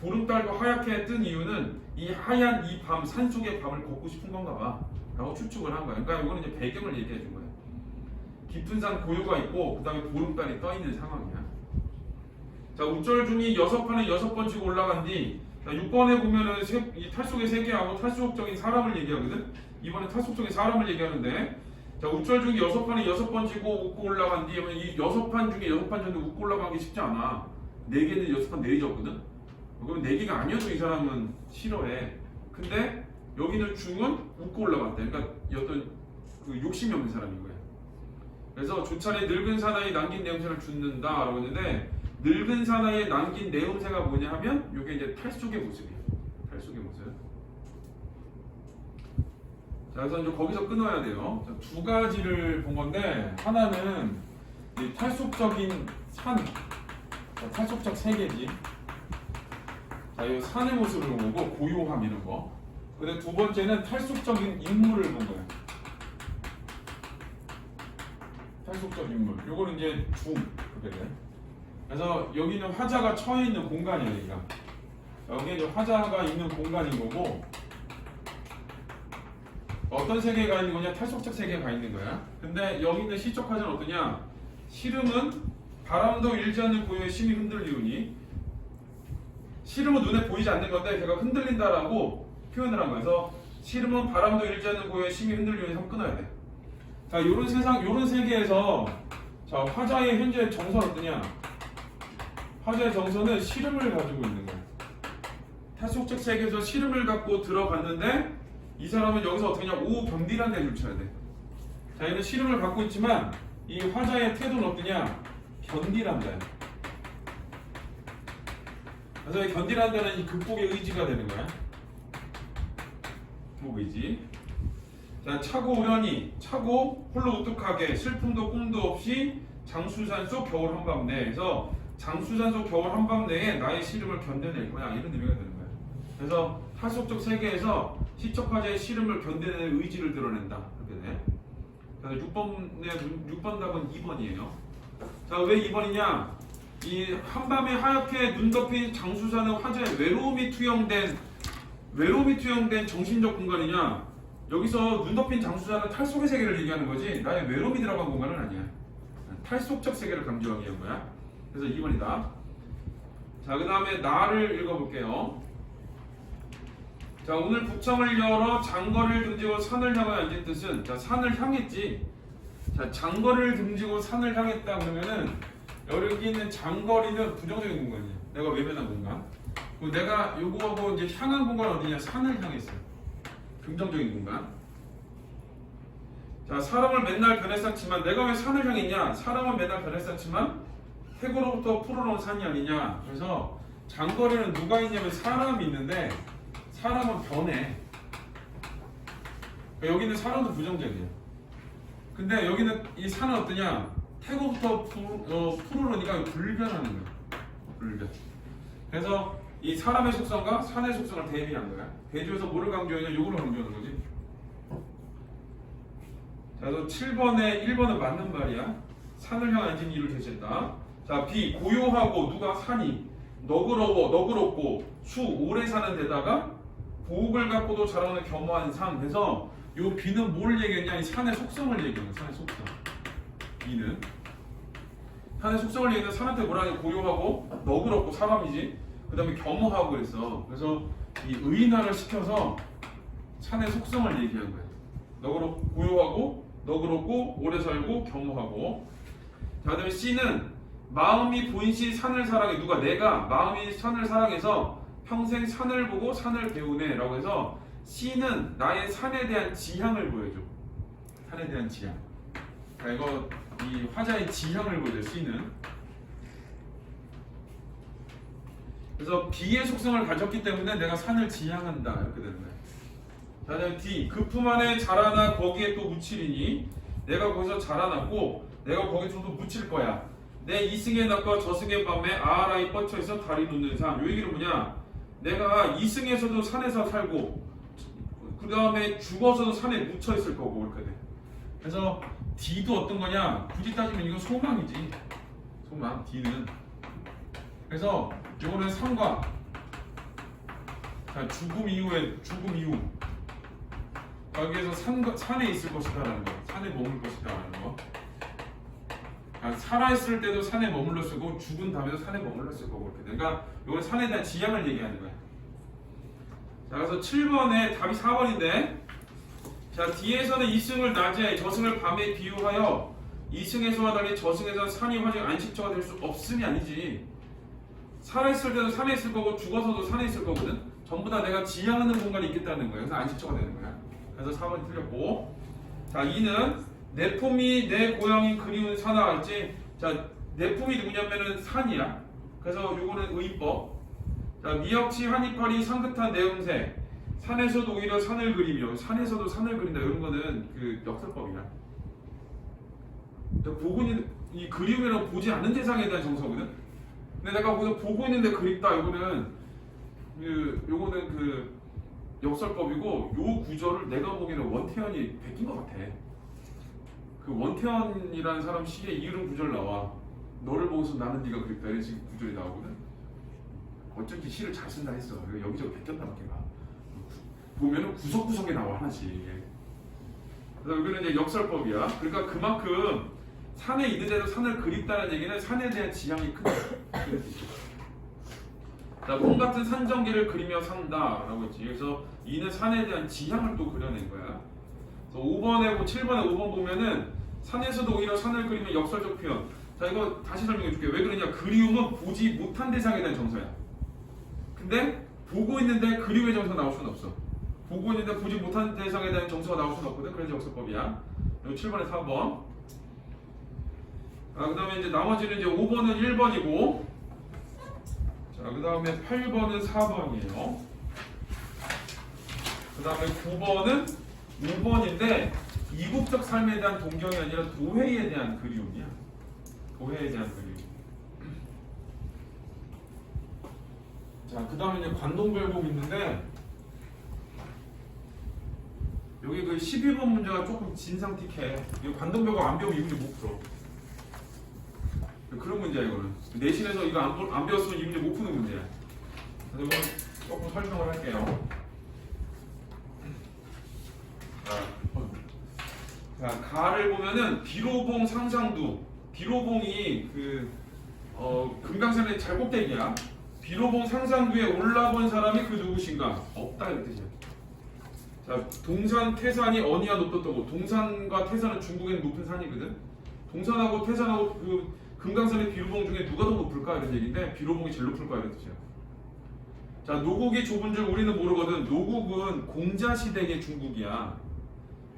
보름달도 하얗게 뜬 이유는 이 하얀 이 밤, 산속의 밤을 걷고 싶은 건가 봐 라고 추측을 한 거야. 그러니까 이거는 이제 배경을 얘기해 준 거야. 깊은 산 고요가 있고 그 다음에 보름달이 떠 있는 상황이야. 자, 우절 중이 6판에 6번 치고 올라간 뒤, 자, 6번에 보면은 이 탈속의 세계하고 탈속적인 사람을 얘기하거든. 이번에 탈속적인 사람을 얘기하는데, 자, 우절 중이 6판에 6번 치고 웃고 올라간 뒤에 이 6판 중에 6판 정도 웃고 올라가기 쉽지 않아. 4개는 6판 내리졌거든. 그럼 4개가 아니어도 이 사람은 싫어해. 근데 여기는 중은 웃고 올라갔대. 그러니까 어떤 그 욕심이 없는 사람인 거야. 그래서 조차례 늙은 사나이 남긴 내음새를 줍는다 라고 했는데, 늙은 사나이에 남긴 내음새가 뭐냐 하면 이게 이제 탈속의 모습이야. 탈속의 모습. 자, 그래서 이제 거기서 끊어야 돼요. 자, 두 가지를 본 건데, 하나는 이 탈속적인 산, 자, 탈속적 세계지. 자, 이 산의 모습을 보고 고요함 이런 거. 근데 두 번째는 탈속적인 인물을 본 거야. 탈속적 인물. 요거는 이제 중, 그렇게 돼. 그래서 여기는 화자가 처해 있는 공간이야, 여기가. 여기에 이제 화자가 있는 공간인 거고, 어떤 세계가 있는 거냐? 탈속적 세계가 있는 거야. 근데 여기 있는 시적 화자는 어떠냐? 시름은 바람도 일지 않는 고요에 심히 흔들리우니, 시름은 눈에 보이지 않는 건데 걔가 흔들린다라고 표현을 한 거야. 그래서 시름은 바람도 일지 않는 고요에 심히 흔들리우니 한번 끊어야 돼. 자, 요런 세상, 요런 세계에서, 자, 화자의 현재 정서는 어떠냐? 화자의 정서는 시름을 가지고 있는 거야. 탈속적 세계에서 시름을 갖고 들어갔는데, 이 사람은 여기서 어떻게 하냐? 오병디라는 데를 쳐야 돼. 자, 얘는 시름을 갖고 있지만 이 화자의 태도는 어떠냐? 견디란다. 그래서 이 견디란다는 이 극복의 의지가 되는 거야. 극복 의지. 자, 차고 우연히, 차고 홀로 우뚝하게 슬픔도 꿈도 없이 장수산 속 겨울 한밤 내에서 장수산 속 겨울 한밤 내에 나의 시름을 견뎌낼 거야. 이런 의미가 되는 거야. 그래서 하속적 세계에서 시척화자의 시름을 견뎌낼 의지를 드러낸다. 이렇게 돼. 그래서 6번 답은 2번이에요. 자, 왜 2번이냐? 이 한밤에 하얗게 눈 덮인 장수산은 화자의 외로움이 투영된 정신적 공간이냐? 여기서 눈 덮인 장수산은 탈속의 세계를 얘기하는 거지 나의 외로움이 들어간 공간은 아니야. 탈속적 세계를 강조하기 위한 거야. 그래서 2번이다. 자, 그 다음에 나를 읽어볼게요. 자, 오늘 부청을 열어 장거리를 등지고 산을 향하여 앉은 뜻은, 자, 산을 향했지. 자, 장거리를 등지고 산을 향했다 그러면은 여기 있는 장거리는 부정적인 공간이야. 내가 외면한 공간. 그리고 내가 요거하고 이제 향한 공간 어디냐? 산을 향했어요. 긍정적인 공간. 자, 사람을 맨날 변해 쌓지만 내가 왜 산을 향했냐? 사람은 맨날 변해 쌓지만 태고로부터 풀어놓은 산이 아니냐? 그래서 장거리는 누가 있냐면 사람이 있는데 사람은 변해. 그러니까 여기는 사람도 부정적이에요. 근데 여기는 이 산은 어떠냐? 태고부터 풀어놓으니까 불변하는 거야. 불변. 그래서 이 사람의 속성과 산의 속성을 대비한 거야. 대조해서 뭐를 강조하냐? 요거를 강조하는 거지. 자, 그래서 7번에 1번은 맞는 말이야. 산을 향한 앉은 이유를 제시했다. 자, B. 고요하고 누가 산이 너그럽고 수 오래 사는 데다가 보옥을 갖고도 자라는 겸허한 산. 그래서 요 B는 뭘 얘기했냐? 이 산의 속성을 얘기하는 거야. 산의 속성. B는 산의 속성을 얘기해서 산한테 뭐라 하냐? 고요하고 너그럽고 사람이지. 그 다음에 겸허하고 그랬어. 그래서 이 의인화를 시켜서 산의 속성을 얘기한 거야. 고요하고 너그럽고 오래 살고 겸허하고. 자, 그다음에 C는 마음이 본시 산을 사랑해. 누가? 내가 마음이 산을 사랑해서 평생 산을 보고 산을 배우네 라고 해서 C는 나의 산에 대한 지향을 보여줘. 산에 대한 지향. 자, 이거 이 화자의 지향을 보여줘. C는. 그래서 B의 속성을 가졌기 때문에 내가 산을 지향한다 이렇게 되는 거야. 자, 그다음에 D. 그 품 안에 자라나 거기에 또 묻히리니 내가 거기서 자라났고 내가 거기서 또 묻힐 거야. 내 이승의 낮과 저승의 밤에 아라이 뻗쳐있어 다리 놓는 삶. 요 얘기는 뭐냐? 내가 이승에서도 산에서 살고 그 다음에 죽어서도 산에 묻혀있을 거고 이렇게 돼. 그래서 D도 어떤 거냐? 굳이 따지면 이건 소망이지. 소망 D는. 그래서 요거는 상과 죽음 이후 여기에서 산에 있을 것이다라는 거. 산에 머물 것이다라는 거. 살아있을 때도 산에 머물러 쓰고 죽은 다음에도 산에 머물러 쓸 거고 이렇게. 그러니까 이건 산에 대한 지향을 얘기하는 거야. 자, 그래서 7번에 답이 4번인데, 자, 뒤에서는 이승을 낮에 저승을 밤에 비유하여 이승에서와 달리 저승에서는 산이 화직 안식처가 될 수 없음이 아니지. 살아있을 때도 산에 있을 거고 죽어서도 산에 있을 거거든. 전부 다 내가 지향하는 공간이 있겠다는 거야. 그래서 안식처가 되는 거야. 그래서 4번이 틀렸고. 자, 2는 내 품이 내 고향인 그리운 산하 알지? 자, 내 품이 누구냐면은 산이야. 그래서 요거는 의법. 자, 미역치 한이파리 상긋한 내 음색. 산에서도 오히려 산을 그리며 산에서도 산을 그린다. 이런 거는 그 역설법이야. 보고 있는 이 그리움이란 보지 않는 대상에 대한 정서거든. 근데 내가 거기서 보고 있는데 그립다. 요거는 그 역설법이고 요 구절을 내가 보기에는 원태현이 베낀 것 같아. 그 원태현이라는 사람 시에 이런 구절 나와. 너를 보고서 나는 네가 그립다. 이런 식의 구절이 나오거든. 어쩐지 시를 잘 쓴다 했어. 여기저기 베꼈다 걔가. 보면은 구석구석에 나와 하나씩. 그래서 여기는 이제 역설법이야. 그러니까 그만큼 산에 있는 대로 산을 그립다는 얘기는 산에 대한 지향이 크다. 자, 꿈 같은 산전기를 그리며 산다라고 했지. 그래서 이는 산에 대한 지향을 또 그려낸 거야. 그래서 5번에 7번에 5번 보면은 산에서도 오히려 산을 그리면 역설적 표현. 자, 이거 다시 설명해 줄게. 왜 그러냐? 그리움은 보지 못한 대상에 대한 정서야. 근데 보고 있는데 그리움의 정서가 나올 수는 없어. 보고 있는데 보지 못한 대상에 대한 정서가 나올 수는 없거든. 그래서 역설법이야. 그리고 7번에 4번. 그 다음에 이제 나머지는 이제 5번은 1번이고, 자, 그 다음에 8번은 4번이에요. 그 다음에 9번은 5번인데 이국적 삶에 대한 동경이 아니라 도회에 대한 그리움이야. 도해에 대한 그림. 자, 그 다음에 이제 관동별곡 있는데 여기 그 12번 문제가 조금 진상틱해. 이 관동별곡 안 배우면 이 문제 못 풀어. 그런 문제야 이거는. 내신에서 이거 안 배웠으면 이 문제 못 푸는 문제야. 그래서 이건 조금 설명을 할게요. 자, 가를 보면은 비로봉 상상두. 비로봉이 금강산의 잘 꼭대기야. 비로봉 상상두에 올라본 사람이 그 누구신가? 없다 이런 뜻이야. 자, 동산, 태산이 어디가 높았다고? 동산과 태산은 중국에는 높은 산이거든. 동산하고 태산하고 그 금강산의 비로봉 중에 누가 더 높을까 이런 얘기인데 비로봉이 제일 높을 거야 이런 뜻이야. 자, 노국이 좁은 줄 우리는 모르거든. 노국은 공자시대의 중국이야.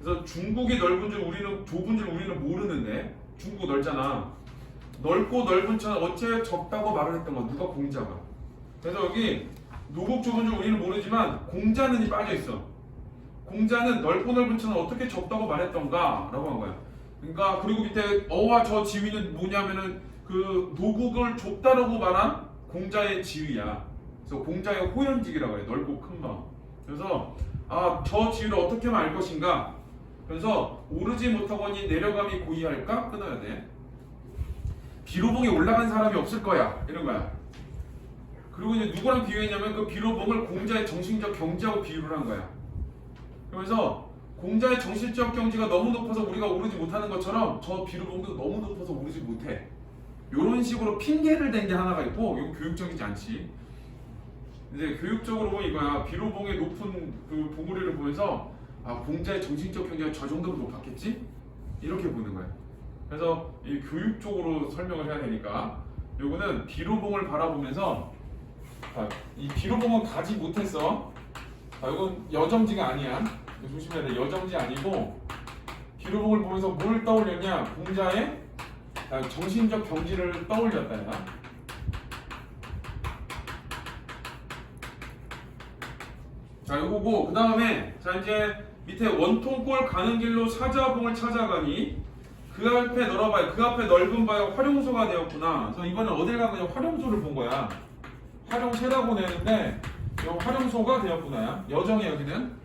그래서 중국이 넓은 줄 우리는 좁은 줄 우리는 모르는데 중국 넓잖아. 넓고 넓은 천은 어째 적다고 말을 했던 거 누가 공자가. 그래서 여기 노국 좁은 줄 우리는 모르지만 공자는이 빠져 있어. 공자는 넓고 넓은 천은 어떻게 적다고 말했던가라고 한 거야. 그러니까 그리고 밑에 어와 저 지위는 뭐냐면은 그 노국을 좁다라고 말한 공자의 지위야. 그래서 공자의 호연직이라고 해. 넓고 큰 마음. 그래서 저 지위를 어떻게 하면 알 것인가. 그래서 오르지 못하거니 내려감이 고이할까 끊어야 돼. 비로봉에 올라간 사람이 없을 거야 이런 거야. 그리고 이제 누구랑 비유했냐면 그 비로봉을 공자의 정신적 경지하고 비유를 한 거야. 그래서 공자의 정신적 경지가 너무 높아서 우리가 오르지 못하는 것처럼 저 비로봉도 너무 높아서 오르지 못해. 이런 식으로 핑계를 댄 게 하나가 있고 이건 교육적이지 않지. 이제 교육적으로 보면 이거야. 비로봉의 높은 그 봉우리를 보면서 공자의 정신적 경지가 저 정도로 높았겠지? 이렇게 보는 거야. 그래서 이 교육적으로 설명을 해야 되니까 요거는 비로봉을 바라보면서 이 비로봉은 가지 못했어. 이건 여정지가 아니야. 조심해야 돼. 여정지 아니고 비로봉을 보면서 뭘 떠올렸냐? 공자의 정신적 경지를 떠올렸다. 야. 자, 요거고 그 다음에 자 이제 밑에 원통골 가는 길로 사자봉을 찾아가니 그 앞에 넓어봐요. 그 앞에 넓은 바에 활용소가 되었구나. 그래서 이번엔 어딜 간 거냐? 활용소를 본 거야. 활용세라고 내는데 이 활용소가 되었구나. 여정이 여기는.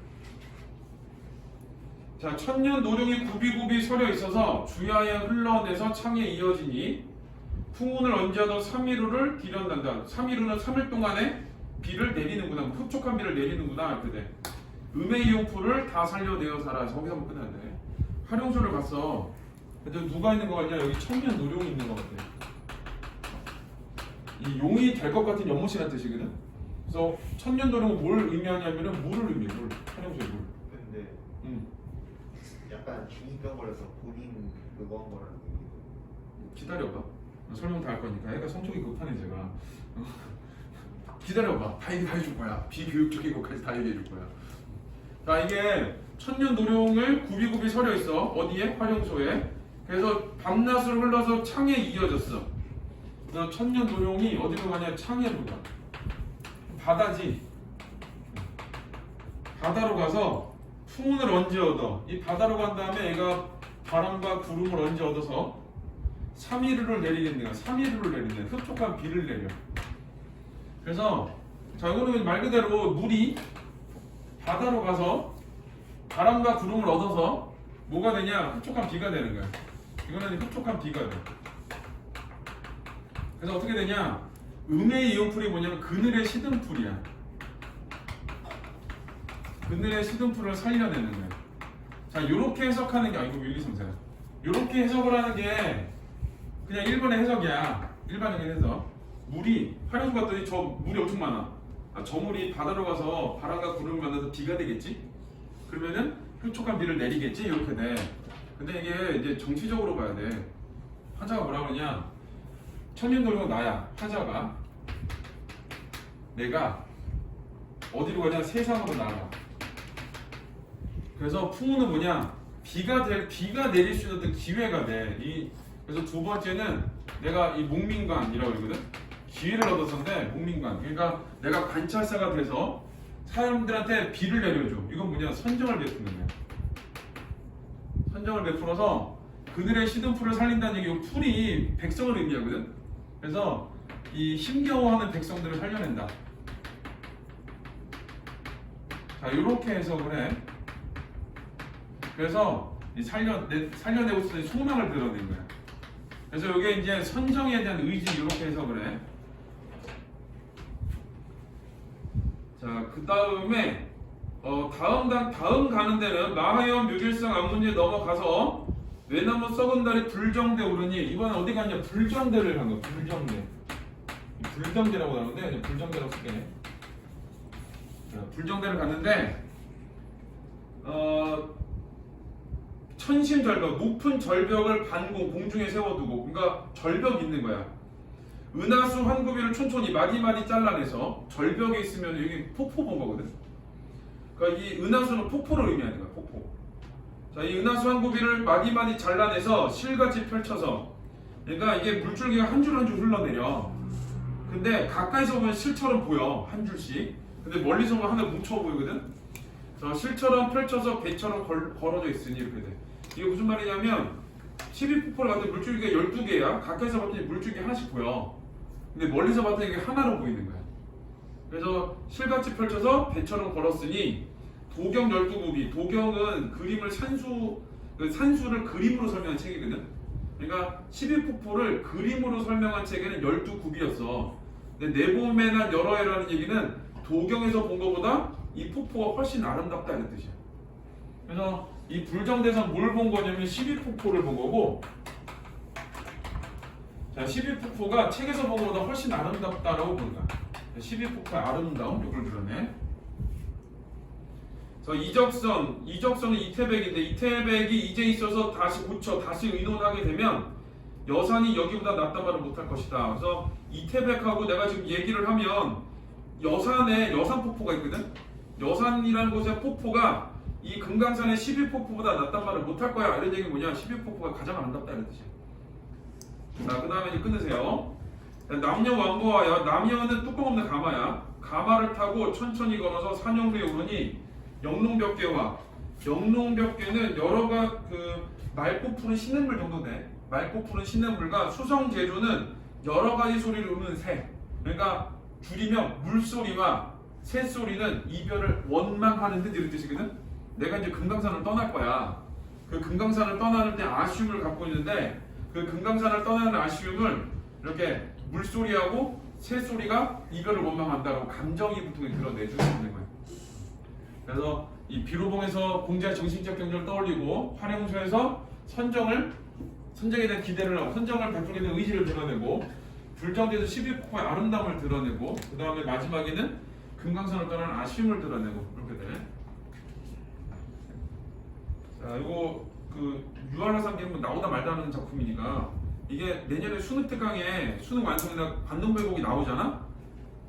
자, 천년 노룡이 굽이굽이 서려 있어서 주야에 흘러내서 창에 이어지니 풍운을 언제하던 3일후를 기련난다. 3일후는 3일 동안에 비를 내리는구나. 흡족한 비를 내리는구나 할 때 돼. 음의 이용풀을 다 살려내어 살아. 저기서 한번 끝났네. 활용소를 갔어. 근데 누가 있는 거 같냐? 여기 천년 노룡이 있는 거 같아. 이 용이 될 것 같은 연못이라는 뜻이거든. 그래서 천년 노룡은 뭘 의미하냐면은 물을 의미해. 물. 활용소의 물. 근데 약간 중이병 걸려서 본인 그거 한 거라는 얘기도. 기다려봐. 설명 다 할 거니까. 애가 성격이 급하네 제가. 기다려봐. 다 얘기해줄 거야. 비교육적인 것까지 다 얘기해줄 거야. 자, 이게 천년 노룡을 굽이굽이 서려 있어. 어디에? 활용소에. 그래서 밤낮으로 흘러서 창에 이어졌어. 그래서 천년 노룡이 어디로 가냐? 창에로 가. 바다지. 바다로 가서 풍운을 언제 얻어? 이 바다로 간 다음에 얘가 바람과 구름을 언제 얻어서 3일후를 내리겠네요. 3일후를 내리네. 흡족한 비를 내려. 그래서 자, 이거는 말 그대로 물이 바다로 가서 바람과 구름을 얻어서 뭐가 되냐? 흡족한 비가 되는 거야. 이거는 흡족한 비가 돼. 그래서 어떻게 되냐? 음의 이용풀이 뭐냐면 그늘의 시든풀이야. 그늘의 시든풀을 살려내는 거야. 자, 요렇게 해석하는 게 아니고 1, 2, 3, 4. 요렇게 해석을 하는 게 그냥 1번의 해석이야. 일반적인 해석. 물이 활용소 갔더니 저 물이 엄청 많아. 저 물이 바다로 가서 바람과 구름을 만나서 비가 되겠지? 그러면은 흡족한 비를 내리겠지? 이렇게 돼. 근데 이게 이제 정치적으로 봐야 돼. 화자가 뭐라 그러냐? 천년노룡은 나야. 화자가 내가 어디로 가냐? 세상으로 나가. 그래서 풍우는 뭐냐? 비가 내릴 수 있는 기회가 돼. 그래서 두 번째는 내가 이 목민관이라고 그러거든. 기회를 얻었었는데 목민관. 그러니까 내가 관찰사가 돼서 사람들한테 비를 내려줘. 이건 뭐냐? 선정을 베푸는 거야. 선정을 베풀어서 그늘의 시든풀을 살린다는 얘기, 이 풀이 백성을 의미하거든. 그래서 이 힘겨워하는 백성들을 살려낸다. 자, 이렇게 해석을 해. 그래서 살려내고 있는 소망을 드러낸 거야. 그래서 이게 이제 선정에 대한 의지, 이렇게 해석을 해. 자, 그 다음에 다음 가는 데는 마하연 묘길성 안문리에 넘어가서 외나무 썩은 달이 불정대 오르니, 이번엔 어디 갔냐? 불정대를 간 거야. 불정대. 불정대라고 나오는데 그냥 불정대라고 쓸게. 자, 불정대를 갔는데 천심절벽, 높은 절벽을 반공 공중에 세워두고, 그러니까 절벽이 있는 거야. 은하수 환구비를 촌촌히 마디마디 잘라내서, 절벽에 있으면 여기 폭포 본 거거든. 그러니까 이 은하수는 폭포를 의미하는 거야. 폭포. 자, 이 은하수 환구비를 마디마디 잘라내서 실같이 펼쳐서, 그러니까 이게 물줄기가 한 줄 한 줄 흘러내려. 근데 가까이서 보면 실처럼 보여, 한 줄씩. 근데 멀리서 보면 하늘 뭉쳐 보이거든. 자, 실처럼 펼쳐서 배처럼 걸어져 있으니 이렇게 돼. 이게 무슨 말이냐면 12폭포를 봤더니 물줄기가 12개야. 가까이서 봤더니 물줄기 하나씩 보여. 근데 멀리서 봤더니 이게 하나로 보이는 거야. 그래서 실같이 펼쳐서 배처럼 걸었으니 도경 12굽이, 도경은 그림을 산수를 그림으로 설명한 책이거든. 그러니까 12폭포를 그림으로 설명한 책에는 12굽이었어. 근데 내봄에난 여러 해라는 얘기는 도경에서 본 것보다 이 폭포가 훨씬 아름답다 이런 뜻이야. 그래서 이 불정대에서 뭘 본 거냐면 12폭포를 본 거고, 자, 12폭포가 책에서 본 것보다 훨씬 아름답다라고 본 거야. 12폭포의 아름다움, 이걸 드러내. 이적선은 이태백인데, 이태백이 이제 있어서 다시 고쳐, 다시 의논하게 되면 여산이 여기보다 낫단 말을 못할 것이다. 그래서 이태백하고 내가 지금 얘기를 하면 여산에 여산폭포가 있거든. 여산이라는 곳의 폭포가 이 금강산의 12폭포보다 낫단 말을 못할 거야. 이런 얘기는 뭐냐? 12폭포가 가장 아름답다 이런 뜻이야. 자, 그 다음에 이제 끊으세요. 남녀 왕보하여, 남녀는 뚜껑 없는 가마야. 가마를 타고 천천히 걸어서 산영루에 오르니 영농벽계와, 영농벽계는 여러가 맑고 푸른 시냇물 정도 돼. 맑고 푸른 시냇물과 수성제조는 여러 가지 소리를 우는 새. 그러니까 줄이면 물소리와 새소리는 이별을 원망하는 듯 이런 뜻이거든. 내가 이제 금강산을 떠날 거야. 그 금강산을 떠나는데 아쉬움을 갖고 있는데, 그 금강산을 떠나는 아쉬움을 이렇게 물소리하고 새소리가 이별을 원망한다고 감정이입을 드러내주고 있는 거예요. 그래서 이 비로봉에서 공자의 정신적 경전을 떠올리고, 화령소에서 선정에 대한 기대를 하고 선정을 베풀게 된 의지를 드러내고, 불정대에서 12폭포의 아름다움을 드러내고, 그 다음에 마지막에는 금강산을 떠나는 아쉬움을 드러내고, 그렇게 돼. 자, 이거 유한라상기는 나오다 말다 하는 작품이니까, 이게 내년에 수능 특강에 수능 완성이나 관동배곡이 나오잖아?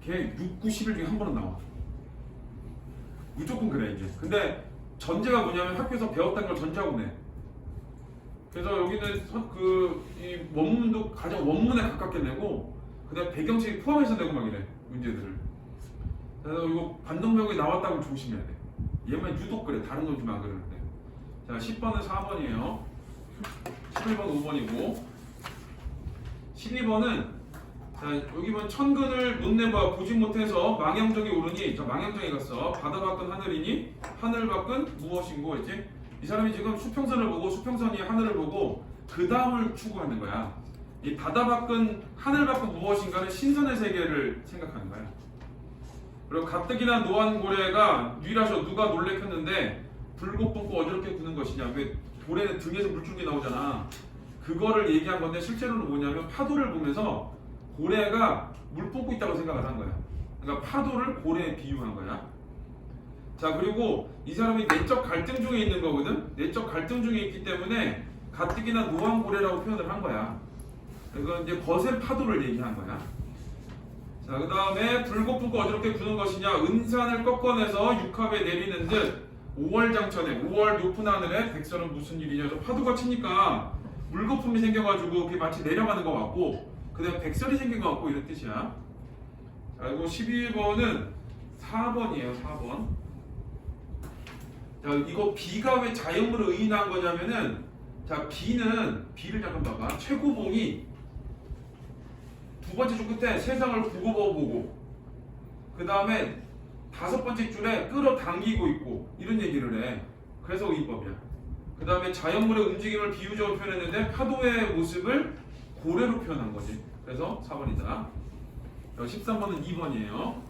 걔 6, 9, 10일 중에 한 번은 나와. 무조건 그래 이제. 근데 전제가 뭐냐면 학교에서 배웠다는 걸 전제하고 내. 그래서 여기는 이 원문도 가장 원문에 가깝게 내고, 그다음 배경책이 포함해서 내고 막 이래 문제들을. 그래서 이거 관동배곡이 나왔다고 조심해야 돼. 얘만 유독 그래. 다른 건 좀 안 그러는데. 자, 10번은 4번이에요. 11번 5번이고, 12번은 여기 보면 천근을 문내봐 보지 못해서 망향정에 오르니, 자, 망향정에 갔어. 바다 밖은 하늘이니 하늘 밖은 무엇인고 했지? 이 사람이 지금 수평선을 보고, 수평선이 하늘을 보고 그 다음을 추구하는 거야. 이 바다 밖은 하늘 밖은 무엇인가는 신선의 세계를 생각하는 거야. 그리고 가뜩이나 노한 고래가 유일하셔. 누가 놀래켰는데 불꽃 뿜고 어지럽게 구는 것이냐. 왜 고래는 등에서 물줄기 나오잖아. 그거를 얘기한 건데, 실제로는 뭐냐면 파도를 보면서 고래가 물 뿜고 있다고 생각을 한 거야. 그러니까 파도를 고래에 비유한 거야. 자, 그리고 이 사람이 내적 갈등 중에 있는 거거든. 내적 갈등 중에 있기 때문에 가뜩이나 노한 고래라고 표현을 한 거야. 그래서 이제 거센 파도를 얘기한 거야. 자, 그 다음에 불꽃 뿜고 어지럽게 구는 것이냐. 은산을 꺾어내서 육합에 내리는 듯 5월 장천에, 5월 높은 하늘에 백설은 무슨 일이냐. 그래서 파도가 치니까 물거품이 생겨가지고 그게 마치 내려가는 것 같고, 그 다음에 백설이 생긴 것 같고, 이런 뜻이야. 자, 그리고 12번은 4번이에요. 4번. 자, 이거 비가 왜 자연물을 의인한 거냐면은, 자, B를 잠깐 봐봐. 최고봉이 두 번째 줄 끝에 세상을 굽어보고 그 다음에 다섯 번째 줄에 끌어당기고 있고 이런 얘기를 해. 그래서 의법이야. 그 다음에 자연물의 움직임을 비유적으로 표현했는데 파도의 모습을 고래로 표현한 거지. 그래서 4번이다. 13번은 2번이에요.